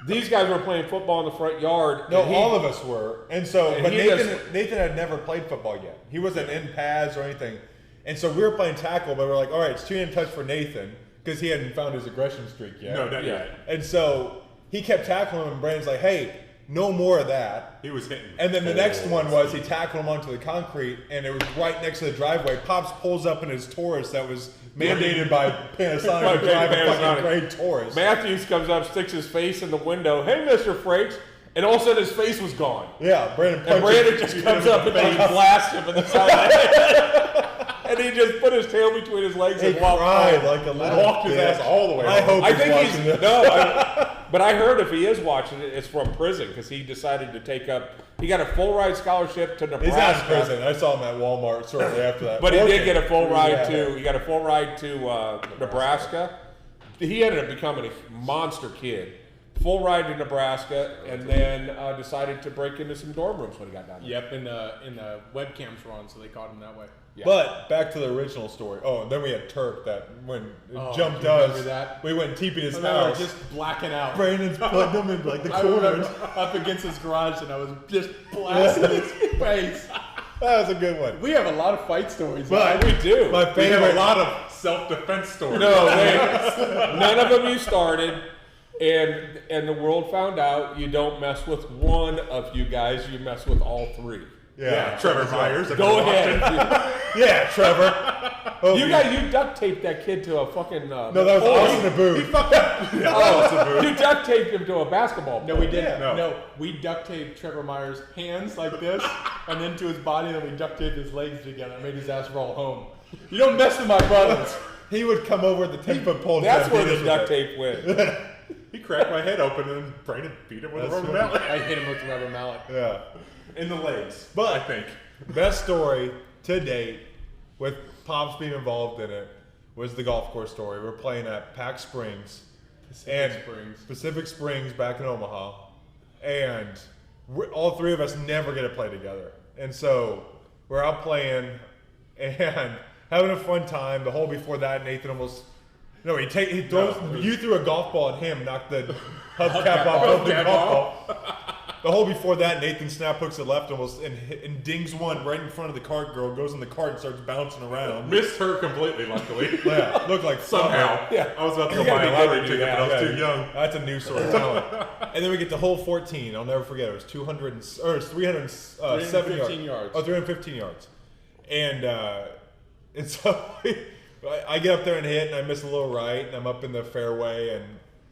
these guys were playing football in the front yard. No, and all of us were, and so and but he Nathan had never played football yet. He wasn't in pads or anything, and so we were playing tackle. But we're like, all right, it's 2-hand touch for Nathan because he hadn't found his aggression streak yet. No, not Yeah. yet. And so he kept tackling him, and Brandon's like, "Hey, no more of that." He was hitting. And then the next poles. one was he tackled him onto the concrete, and it was right next to the driveway. Pops pulls up in his Taurus that was mandated by Panasonic By to drive a Panasonic. fucking great Taurus. Matthews comes up, sticks his face in the window. Hey, Mr. Frakes. And all of a sudden his face was gone. Yeah, Brandon. And punches- Brandon just comes up and just blasts him in the side of the head. And he just put his tail between his legs He and walked cried home. like a little Walked his bitch. ass all the way I home. hope I he's think watching he's this. no, but I heard if he is watching it, it's from prison because he decided to take up. He got a full ride scholarship to He's out of Nebraska, prison. I saw him at Walmart shortly after that. but he Working. did get a full ride Yeah. to. He got a full ride to Nebraska. He ended up becoming a monster kid. full ride to Nebraska, and then decided to break into some dorm rooms when he got down there. Yep, and the webcams were on, so they caught him that way. Yeah. But back to the original story. Oh, and then we had Turk that when it jumped do you remember us, that? we went teeping his And they were house. just blacking out. Brandon's putting them in like the I remember corners. up against his garage, and I was just blasting his face. That was a good one. We have a lot of fight stories. But we do. My We have favorite. a lot of self-defense stories. No, none of them you started, and the world found out you don't mess with one of you guys, you mess with all three. Yeah, Trevor Myers. if Go you're watching. ahead. Yeah, Trevor. Oh, You duct taped that kid to a fucking. No, that was Austin Abu. You duct taped him to a basketball. No, we didn't. Yeah. No, we duct taped Trevor Myers' hands like this, and then to his body, and then we duct taped his legs together, made his ass roll home. You don't mess with my brothers. He would come over at the 10-foot pole. and That's try to where beat the us duct with it. tape went. He cracked my head open and Brandon beat him with a That's rubber funny. mallet. I hit him with the rubber mallet. Yeah. In the legs, But I think. best story to date, with Pops being involved in it, was the golf course story. We're playing at Pack Springs. Pacific Springs back in Omaha. And all three of us never get to play together. And so we're out playing and having a fun time. The hole before that, Nathan almost... No, he throws... You threw a golf ball at him, knocked the hubcap off of the golf ball. The hole before that, Nathan snap hooks it left almost and dings one right in front of the cart girl, goes in the cart and starts bouncing around. Missed her completely, luckily. Yeah, looked like Somehow. Yeah. I was about to go You gotta buy a be lottery able to do ticket, but I that. was too young. That's a new sort of talent. And then we get to hole 14. I'll never forget. It was 307 yards. Oh, 315 yards. And so I get up there and hit, and I miss a little right, and I'm up in the fairway, and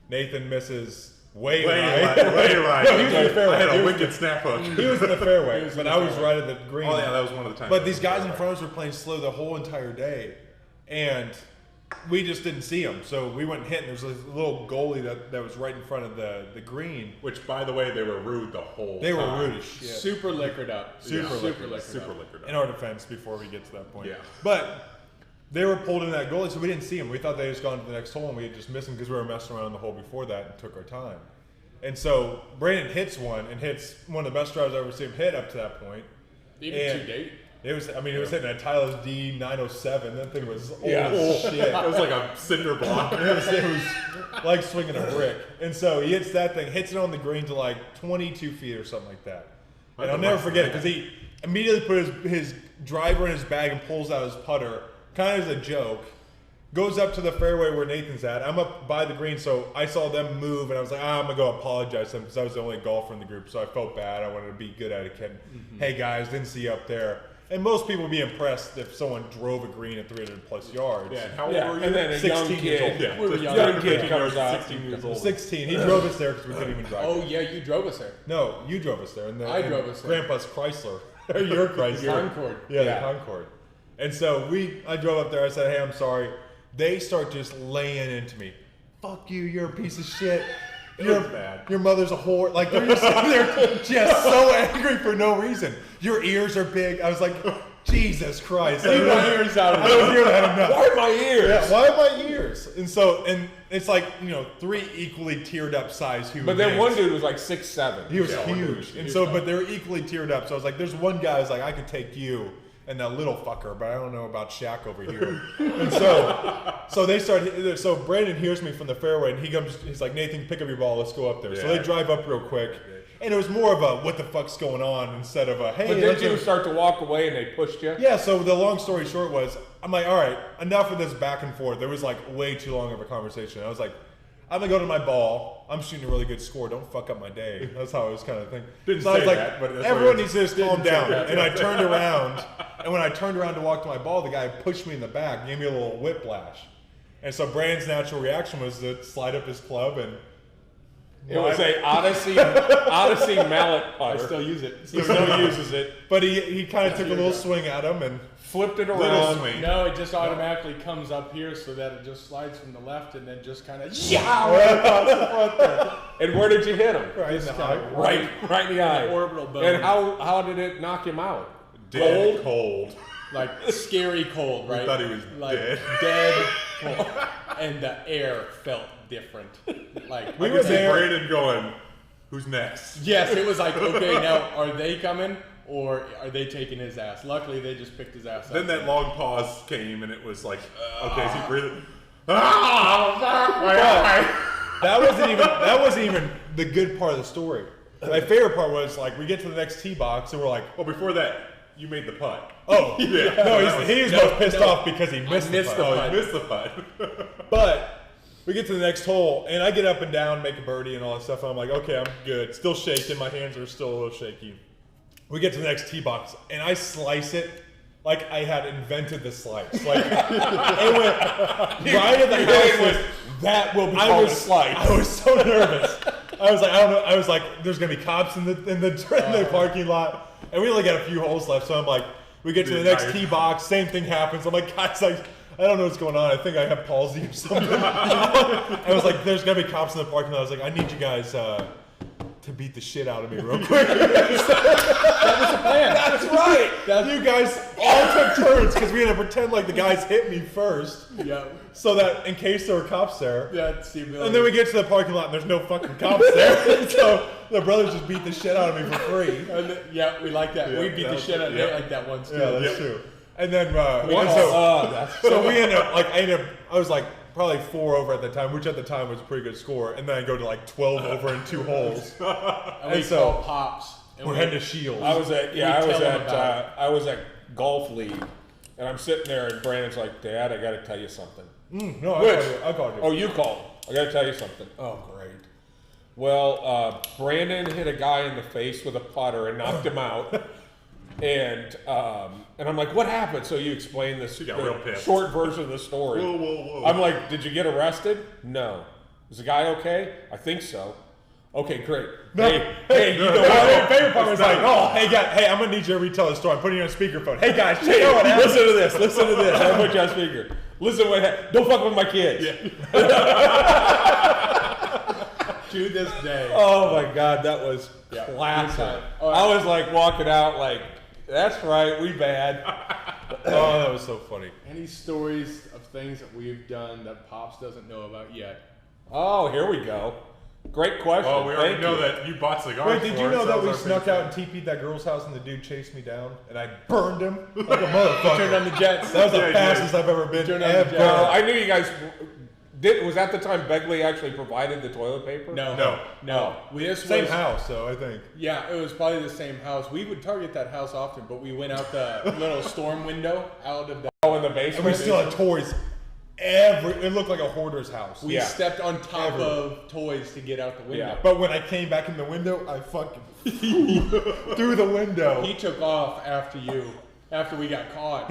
Nathan misses way right. Way right. No, he was in the fairway. I had He a was wicked snap hook. He was in the fairway, was in but the I was fairway. right at the green. Oh yeah, that was one of the times. But these guys in front of us were playing slow the whole entire day, and we just didn't see them. So we went and hit, and there was a little goalie that was right in front of the green. Which, by the way, they were rude the whole They were time. rude as shit. Super liquored up. Super liquored liquored Super up. liquored up. In our defense, before we get to that point. Yeah. But they were pulled in that goalie, so we didn't see them. We thought they had just gone to the next hole, and we had just missed them because we were messing around the hole before that and took our time. And so Brandon hits one, and hits one of the best drives I've ever seen him hit up to that point. Even And to date. It was, I mean, it was hitting a Tyler's D 907. That thing was old Yeah. as shit. It was like a cinder block. It was like swinging a brick. And so he hits that thing, hits it on the green to like 22 feet or something like that. And I'll never forget it because he immediately put his driver in his bag and pulls out his putter, kind of as a joke. Goes up to the fairway where Nathan's at. I'm up by the green, so I saw them move, and I was like, I'm going to go apologize to them because I was the only golfer in the group, so I felt bad. I wanted to be good etiquette. Hey, guys, didn't see you up there. And most people would be impressed if someone drove a green at 300-plus yards. Yeah, and how old Yeah, were you? and then a 16 young years old. kid. Yeah, We were just young. Young 15 kid comes out. 16 years old. 16. He drove us there because we couldn't even drive. Oh, yeah, you drove us there. No, you drove us there. I drove us there. Grandpa's Chrysler. Or your Chrysler. Concord. Yeah, Yeah. the Concord. And so I drove up there. I said, hey, I'm sorry. They start just laying into me. Fuck you, you're a piece of shit. Your mother's a whore. Like, they're just sitting there just so angry for no reason. Your ears are big. I was like, Jesus Christ. I Keep my ears out of I don't hear that enough. Why are my ears? Yeah, why are my ears? And it's like, 3 equally teared up size human But then beings. one dude was like 6'7". He was Yeah, one dude huge. was And huge. so, but they were equally tiered up. So I was like, there's one guy who's like, I could take you and that little fucker, but I don't know about Shaq over here. And so they start, so Brandon hears me from the fairway and he's like, Nathan, pick up your ball, let's go up there. So Yeah. they drive up real quick. And it was more of a, what the fuck's going on instead of a, hey, But didn't let's you go- start to walk away and they pushed you? Yeah, so the long story short was, I'm like, all right, enough of this back and forth. There was like way too long of a conversation. I was like, I'm gonna go to my ball. I'm shooting a really good score. Don't fuck up my day. That's how I was kind of thinking. Didn't so I was say like, that, but that's everyone what needs to just calm down. that. And I turned around, and when I turned around to walk to my ball, the guy pushed me in the back, gave me a little whiplash. And so Brandon's natural reaction was to slide up his club and. It was a Odyssey mallet putter. I still use it. He still uses it. But he kind of took a little swing at him and. Flipped it Little around. swing. No, it just automatically comes up here so that it just slides from the left and then just kind of right across the front there. And where did you hit him? Right in the eye. Right in the eye. orbital bone. And how did it knock him out? Dead cold. like scary cold, right? We thought he was like dead. cold. And the air felt different. Like We were there. Brandon going, who's next? yes, it was like, okay, now are they coming or are they taking his ass? Luckily, they just picked his ass up. Then that long pause came, and it was like, okay, is he breathing? That wasn't even the good part of the story. My favorite part was like we get to the next tee box and we're like, Well, before that, you made the putt. oh Yeah. no, he's most pissed off because he missed the putt. Oh, you missed the putt. But we get to the next hole and I get up and down, make a birdie and all that stuff. And I'm like, okay, I'm good. Still shaking. My hands are still a little shaky. We get to the next tee box and I slice it like I had invented the slice. Like it went right at the house. That will be called a slice. I was so nervous. I was like, I don't know. I was like, there's gonna be cops in the parking lot, and we only got a few holes left. So I'm like, we get to the next tee box, same thing happens. I'm like, guys, I don't know what's going on. I think I have palsy or something. I was like, there's gonna be cops in the parking lot. I was like, I need you guys to beat the shit out of me real quick. That was the plan. That's right. You guys all took turns because we had to pretend like the guys hit me first. Yeah. So that in case there were cops there. That's the ability. And then we get to the parking lot and there's no fucking cops there. So the brothers just beat the shit out of me for free. And yeah, we like that. Yeah, we beat the shit out of Nate like that once too. Yeah, that's true. And then So we ended up I was like probably 4 over at the time, which at the time was a pretty good score. And then I go to like 12 over in 2 holes. and we so call pops. And we're heading to Shields. I was at about I was at golf league, and I'm sitting there, and Brandon's like, "Dad, I got to tell you something." No, I called you. Oh, you called. I got to tell you something. Oh, great. Well, Brandon hit a guy in the face with a putter and knocked him out. And I'm like, what happened? So you explain this got real pissed. short version of the story. Whoa. I'm like, did you get arrested? No. Is the guy okay? I think so. Okay, great. No. Hey, you know what? My favorite part was like, hey, I'm gonna need you to retell the story. I'm putting you on speakerphone. Hey guys, check out what happened. Listen to this. I'm put you on speaker. Listen what happened. Don't fuck with my kids. to this day. Oh my God, that was classic. I was like walking out like, that's right, we bad. Oh, that was so funny. Any stories of things that we've done that Pops doesn't know about yet? Oh, here we go. Great question. Oh, we already Thank know you. that you bought cigars. Wait, did you for know us? that we was our snuck favorite out and TP'd that girl's house and the dude chased me down and I burned him like a motherfucker? Turned on the jets. That was the Yeah, fastest I've ever been. Turned on the Ever. jet. I knew you guys did. Was that the time Begley actually provided the toilet paper? No. This Same was, house, so I think. Yeah, it was probably the same house. We would target that house often, but we went out the little storm window out of the. Oh, in the And basement. we still had toys. It looked like a hoarder's house. We stepped on top of toys to get out the window. Yeah. But when I came back in the window, I fucking through the window. He took off after you. After we got caught.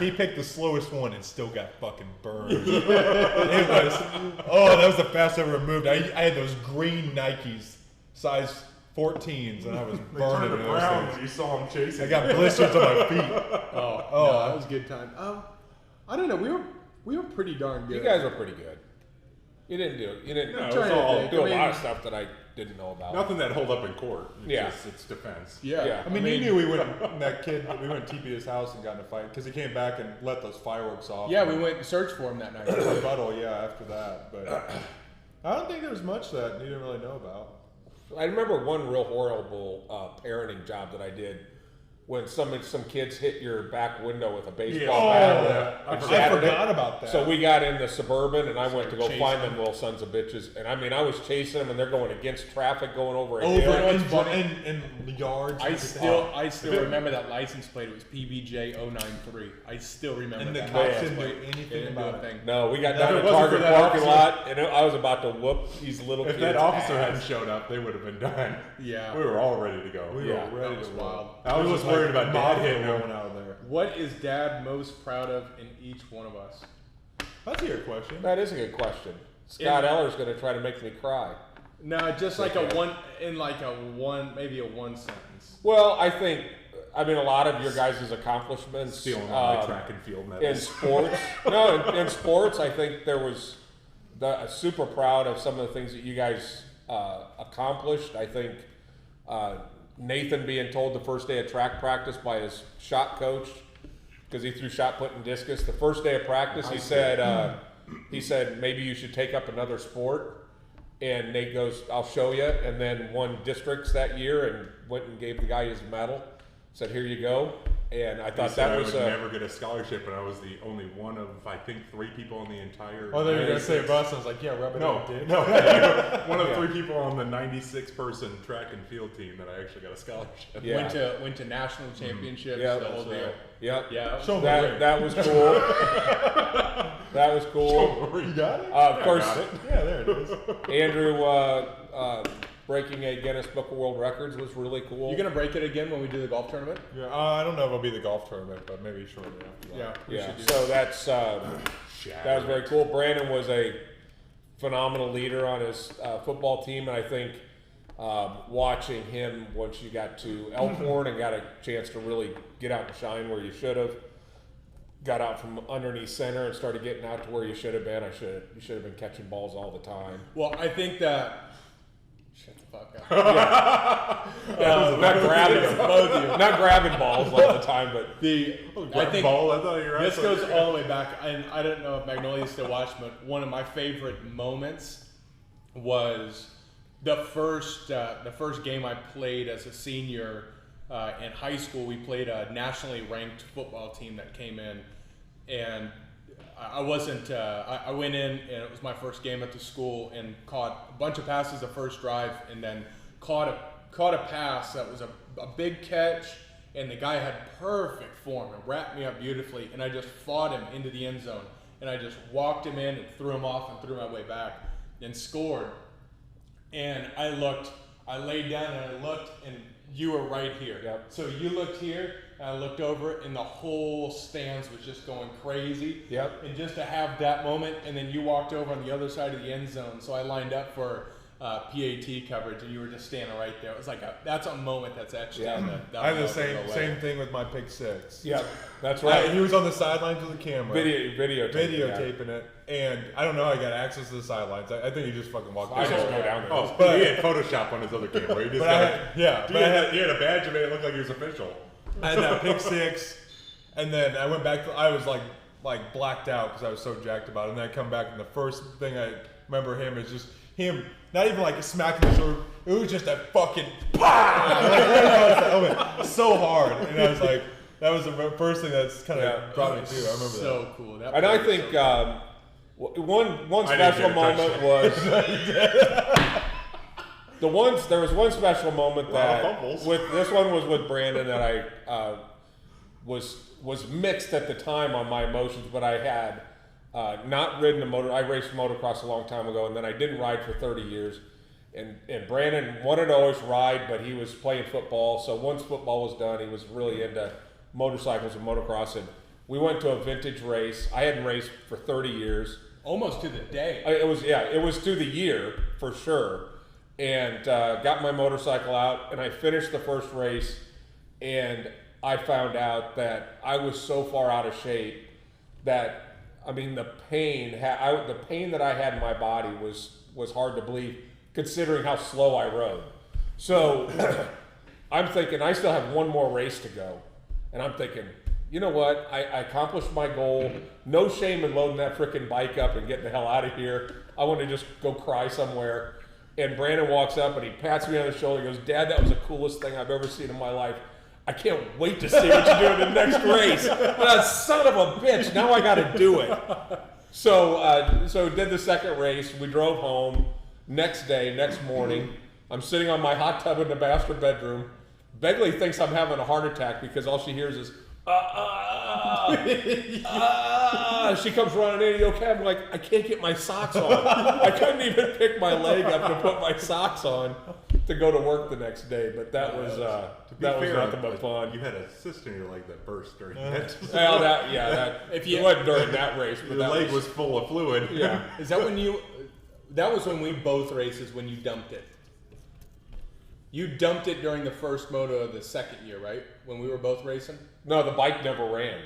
He picked the slowest one and still got fucking burned. That was the fastest I ever moved. I had those green Nikes, size 14s, and I was They turned burning to those brown things. when you saw him chasing. I got blisters on my feet. No, that was a good time. I don't know. We were pretty darn good. You guys were pretty good. You didn't do it. You didn't No, do it's all- a lot of stuff that I didn't know about. Nothing that hold up in court. It's Yeah. just, it's defense. Yeah. I mean, you knew we went. That kid, we went to TP his house and got in a fight because he came back and let those fireworks off. Yeah, we went and searched for him that night. rebuttal. Yeah, after that, but I don't think there was much that you didn't really know about. I remember one real horrible parenting job that I did when some kids hit your back window with a baseball bat. I and shattered it. forgot about that. So we got in the Suburban, and I went to go chasing find them little sons of bitches. And I mean, I was chasing them, and they're going against traffic, going over a over hill. in yards. I still remember that license plate. It was PBJ 093. I still remember And the that. cops license didn't do plate. anything They didn't do about a it. thing. No, we got If down it to wasn't Target for that parking officer- lot, and I was about to whoop these little If kids. that officer ass. hadn't showed up, they would have been done. Yeah. We were all ready to go. We Yeah, were ready that was to wild. I was just worried about Dad hitting him. going out of there. What is Dad most proud of in each one of us? That's your question. That is a good question. Scott Eller's going to try to make me cry. No, just like maybe a one sentence. Well, I mean, a lot of your guys' accomplishments Stealing all my track and field in medals. sports. In sports, I think there was super proud of some of the things that you guys accomplished. I think Nathan being told the first day of track practice by his shot coach because he threw shot put and discus. The first day of practice, he said maybe you should take up another sport. And Nate goes, I'll show you. And then won districts that year and went and gave the guy his medal. Said, here you go. And I thought that was I would never get a scholarship, and I was the only one of, I think, 3 people on the entire. Oh, they were gonna say bus. I was like, yeah, rub it No, in, dude. no. One of 3 people on the 96-person track and field team that I actually got a scholarship. Yeah. Went to national championships. Yeah, the whole deal. Yep. Yeah. Show 'em the ring. That was cool. That was cool. You got it? Of course, Yeah, there it is. Andrew breaking a Guinness Book of World Records was really cool. You gonna break it again when we do the golf tournament? Yeah, I don't know if it'll be the golf tournament, but maybe shortly after that. Yeah. So that's that was very cool. Brandon was a phenomenal leader on his football team, and I think watching him once you got to Elkhorn and got a chance to really get out and shine where you should have, got out from underneath center and started getting out to where you should have been. You should have been catching balls all the time. Well, I think that. Shut the fuck up. Not grabbing balls all the time, but I think ball. I thought you were. this goes all the way back, and I don't know if Magnolia still watched, but one of my favorite moments was the first game I played as a senior in high school. We played a nationally ranked football team that came in, and I wasn't. I went in, and it was my first game at the school, and caught a bunch of passes the first drive, and then caught a pass that was a big catch, and the guy had perfect form and wrapped me up beautifully, and I just fought him into the end zone, and I just walked him in and threw him off and threw my way back, and scored. And I laid down and I looked, and you were right here. Yep. So you looked here, and I looked over, and the whole stands was just going crazy. Yep. And just to have that moment, and then you walked over on the other side of the end zone, so I lined up for PAT coverage, and you were just standing right there. It was like that's a moment that's etched down. I had the same thing with my pick 6. yeah, that's right. He was on the sidelines with the camera. Videotaping it. And I don't know how I got access to the sidelines. I think he just fucking walked I in. just go down there. Oh, But- he had Photoshop on his other camera. He just But I got had, he had a badge and made it look like he was official. I had that pick 6, and then I went back. I was like blacked out because I was so jacked about it. And then I come back, and the first thing I remember him is just him, not even like a smack in the shoulder. It was just a fucking pow! So hard, and I was like, that was the first thing that's kind of brought me to. I remember that. So cool. That And I was think so one I didn't special get a moment was there was one special moment lot of that fumbles. with this one was with Brandon that I was mixed at the time on my emotions, but I had not ridden a motor. I raced motocross a long time ago, and then I didn't ride for 30 years. And Brandon wanted to always ride, but he was playing football. So once football was done, he was really into motorcycles and motocross. And we went to a vintage race. I hadn't raced for 30 years. almost to the day. It was through the year for sure. And got my motorcycle out, and I finished the first race, and I found out that I was so far out of shape that, I mean, the pain that I had in my body was hard to believe, considering how slow I rode. So I'm thinking I still have one more race to go, and I'm thinking, you know what? I accomplished my goal. No shame in loading that freaking bike up and getting the hell out of here. I want to just go cry somewhere. And Brandon walks up and he pats me on the shoulder. He goes, "Dad, that was the coolest thing I've ever seen in my life. I can't wait to see what you do in the next race." Son of a bitch! Now I got to do it. So did the second race. We drove home. Next morning, I'm sitting on my hot tub in the master bedroom. Begley thinks I'm having a heart attack because all she hears is, She comes running in. "You okay?" I'm like, I can't get my socks on. I couldn't even pick my leg up to put my socks on to go to work the next day. But that was nothing but fun. You had a cyst in your leg that burst during that. Well, it wasn't during that race, but Your that leg was full of fluid. yeah. Is that when you? That was when we both races when you dumped it. You dumped it during the first moto of the second year, right? When we were both racing. No, the bike never ran.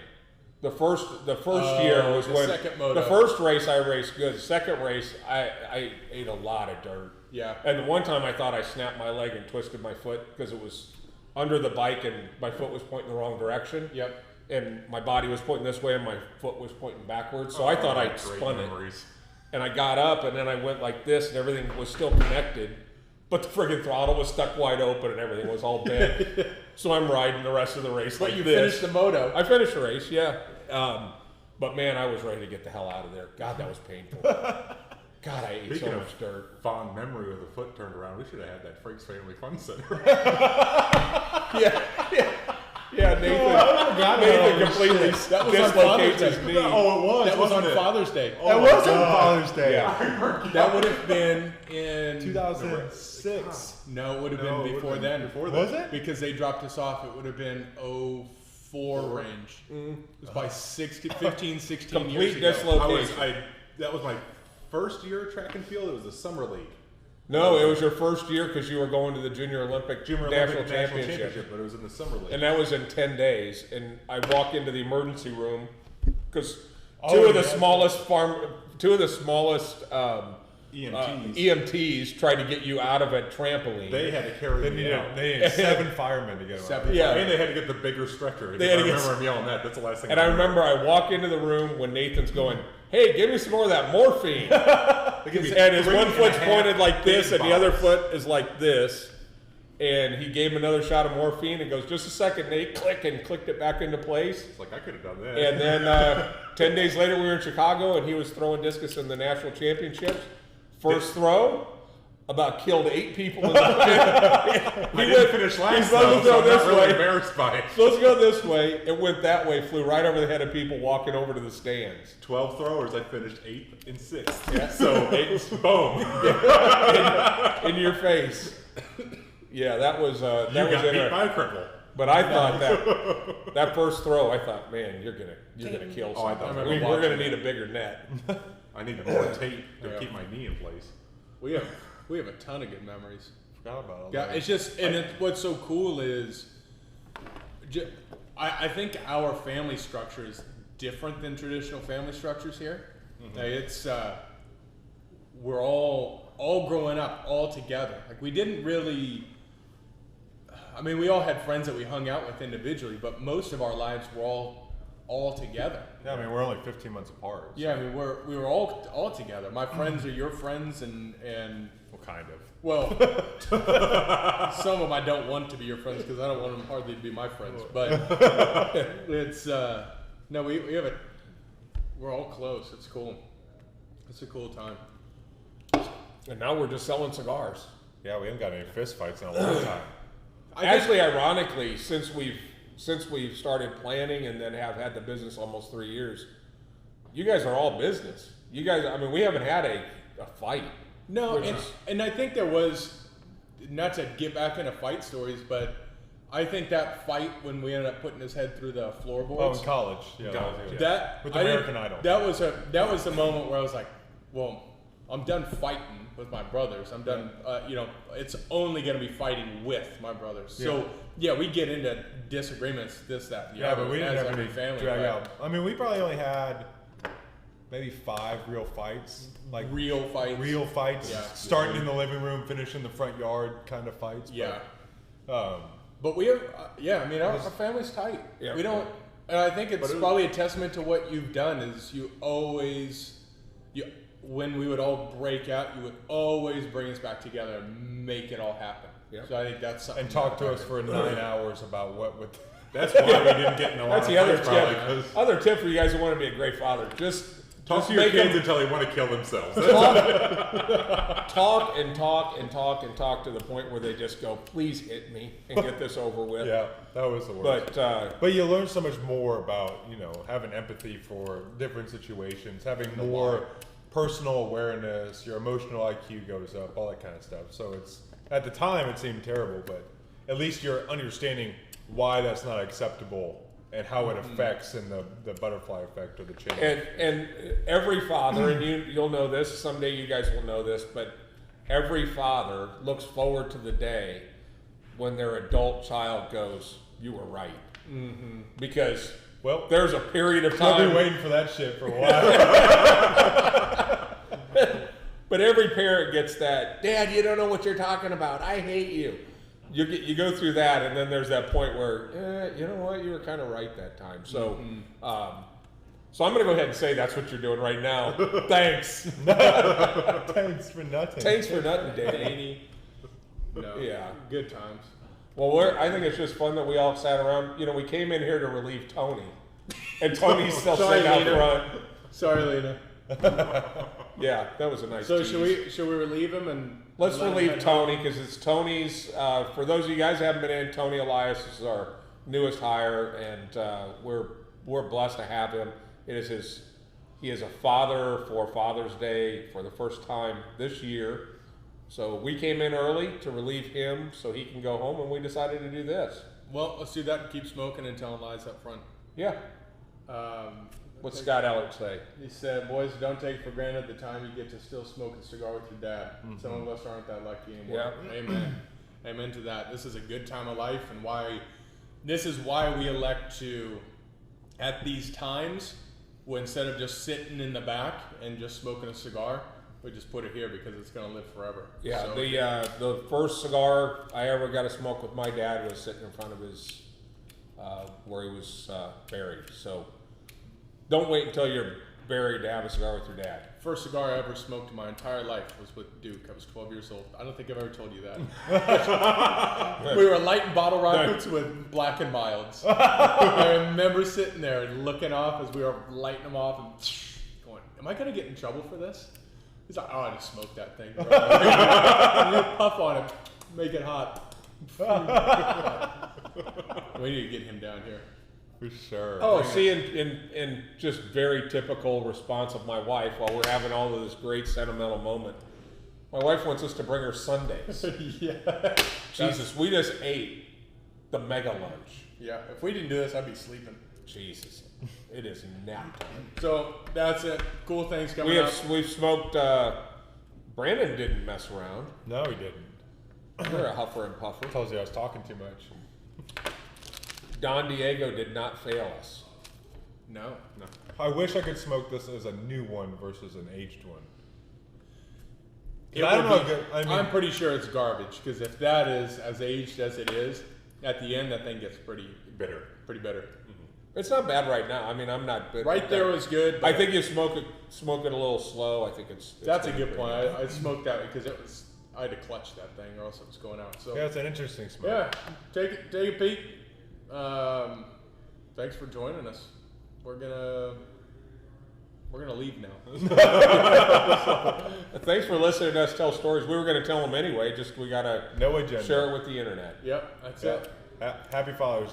The first year was the when second moto. the first race I raced good. The second race I ate a lot of dirt. Yeah. And the one time I thought I snapped my leg and twisted my foot because it was under the bike and my foot was pointing the wrong direction. Yep. and my body was pointing this way and my foot was pointing backwards. So I thought I'd spun it. And I got up and then I went like this and everything was still connected. But the friggin' throttle was stuck wide open and everything was all bent. So I'm riding the rest of the race But like you this. finished the moto. I finished the race, yeah. But man, I was ready to get the hell out of there. God, that was painful. God, I ate Speaking so of much dirt. fond memory with the foot turned around, we should have had that Frakes Family Fun Center. Yeah, Nathan completely That was on Father's dislocates Day. his knee. Oh, it was. That was on wasn't it? Father's Day. That was on Father's Day. Yeah. That would have been in 2006. No, it would have No, been it before would've then. been before Was then. it? Because they dropped us off. It would have been 04 range. It was by 15, 16 Complete years ago. dislocation. That was my first year of track and field. It was the summer league. No, it was your first year because you were going to the Junior Olympic National Championship. but it was in the summer league. And that was in 10 days. And I walk into the emergency room because Oh, two of the yeah. smallest EMTs. EMTs tried to get you out of a trampoline. They had to carry me out. They needed 7 firemen to get him out. Seven. Yeah. And they had to get the bigger stretcher. They had to I get- remember him yelling that. That's the last thing And I remember I walk into the room when Nathan's going, "Hey, give me some more of that morphine." And his one foot's pointed like this, and the other foot is like this. And he gave him another shot of morphine and goes, "Just a second, Nate," click, and clicked it back into place. It's like, I could have done that. And then 10 days later, we were in Chicago, and he was throwing discus in the national championships. First throw, about killed 8 people in the I didn't finish He's last, supposed though, to so go I'm this not really way. embarrassed by it. Supposed to go this way. It went that way, flew right over the head of people walking over to the stands. 12 throwers, I finished 8th and 6th. Yeah. So, boom. In your face. Yeah, that was You that got was beat interesting. by a cripple. But I thought that first throw, I thought, man, you're gonna kill Oh, I something. thought- We're gonna need a bigger net. I needed more tape to keep my knee in place. We have a ton of good memories. Forgot about all Yeah, that. it's just, and what's so cool is, I think our family structure is different than traditional family structures here. Like it's we're all growing up all together. Like we didn't really. I mean, we all had friends that we hung out with individually, but most of our lives were all together. Yeah, I mean, we're only 15 months apart. so- Yeah, I mean, we were all together. My friends are your friends, and Well, kind of. well, some of them I don't want to be your friends because I don't want them hardly to be my friends. But it's no, we have we're all close. It's cool. It's a cool time. And now we're just selling cigars. Yeah, we haven't got any fist fights in a long time. Actually, ironically, since we've started planning and then have had the business almost 3 years, you guys are all business. You guys, I mean, we haven't had a fight. No, Which is- and I think there was, not to get back into fight stories, but I think that fight when we ended up putting his head through the Oh, floorboards. in college. Yeah, College, yeah. That With I didn't- American Idol. That was the moment where I was like, well, I'm done fighting with my brothers. I'm done. It's only going to be fighting with my brothers. So yeah, we get into disagreements, this, that, and the Yeah, other, but we didn't as have every any family. drag but out. I mean, we probably only had maybe 5 real fights, like real fights. real fights, Yeah. starting in the living room, finishing in the front yard kind of fights. Yeah. But, But we have, I mean, our family's tight. Yeah. We don't, and I think it's probably a testament to what you've done. Is when we would all break out, you would always bring us back together and make it all happen. Yep. So I think that's something. and talk to us for 9 hours about what would. That's why we didn't get in a lot That's of the other fights, probably, tip. 'cause Other tip for you guys who want to be a great father: just talk to your make kids them until they want to kill themselves. talk and talk and talk and talk to the point where they just go, "Please hit me and get this over with." Yeah, that was the worst. But You learn so much more about, having empathy for different situations, having more personal awareness, your emotional IQ goes up, all that kind of stuff. So at the time it seemed terrible, but at least you're understanding why that's not acceptable and how it affects in the butterfly effect or the chain. and every father, and you'll know this someday. You guys will know this, but every father looks forward to the day when their adult child goes, "You were right," because Well, there's a period of I've been time. waiting for that shit for a while. But every parent gets that, "Dad, you don't know what you're talking about. I hate you." you go through that, and then there's that point where, you know what, you were kind of right that time. So, so I'm going to go ahead and say that's what you're doing right now. Thanks. Thanks for nothing. Thanks for nothing, Danny. Danny. No. Yeah. Good times. Well, I think it's just fun that we all sat around. You know, we came in here to relieve Tony, and Tony's still sitting out Lena. front. Sorry, Lena. Yeah, that was a nice. So tease. should we relieve him and Let's let him relieve head Tony home? because it's Tony's. For those of you guys who haven't been in, Tony Elias is our newest hire, and we're blessed to have him. It is he is a father for Father's Day for the first time this year. So we came in early to relieve him so he can go home, and we decided to do this. Well, let's do that and keep smoking and telling lies up front. Yeah. What's Scott Ellert say? He said, boys, don't take for granted the time you get to still smoke a cigar with your dad. Some of us aren't that lucky anymore. Yeah. Amen. Amen to that. This is a good time of life, and this is why we elect to, at these times, instead of just sitting in the back and just smoking a cigar, we just put it here because it's going to live forever. Yeah, So, the first cigar I ever got to smoke with my dad was sitting in front of his, where he was buried. So don't wait until you're buried to have a cigar with your dad. First cigar I ever smoked in my entire life was with Duke. I was 12 years old. I don't think I've ever told you that. We were lighting bottle rockets with Black and Milds. I remember sitting there and looking off as we were lighting them off and going, am I going to get in trouble for this? He's like, oh, I just smoked that thing. Bro. You puff on it, make it hot. We need to get him down here. For sure. Oh, see, in just very typical response of my wife, while we're having all of this great sentimental moment, my wife wants us to bring her sundaes. Yeah. Jesus, we just ate the mega lunch. Yeah, if we didn't do this, I'd be sleeping. Jesus, it is nap time. So that's it. Cool things coming up. We've smoked. Brandon didn't mess around. No, he didn't. You're a huffer and puffer. Tells you I was talking too much. Don Diego did not fail us. No. I wish I could smoke this as a new one versus an aged one. It I don't would know. be- I'm pretty sure it's garbage because if that is as aged as it is, at the end that thing gets pretty Bitter. bitter. It's not bad right now. I mean, I'm not. Right there was good. I but think you smoke it a little slow. I think it's that's a gonna good be point. pretty I smoked that because I had to clutch that thing or else it was going out. So Yeah, it's an interesting smoke. yeah, take a peek. Thanks for joining us. We're gonna leave now. Thanks for listening to us tell stories. We were going to tell them anyway. Just we got to No agenda. share it with the internet. Yep, that's Yeah. it. Happy Father's Day.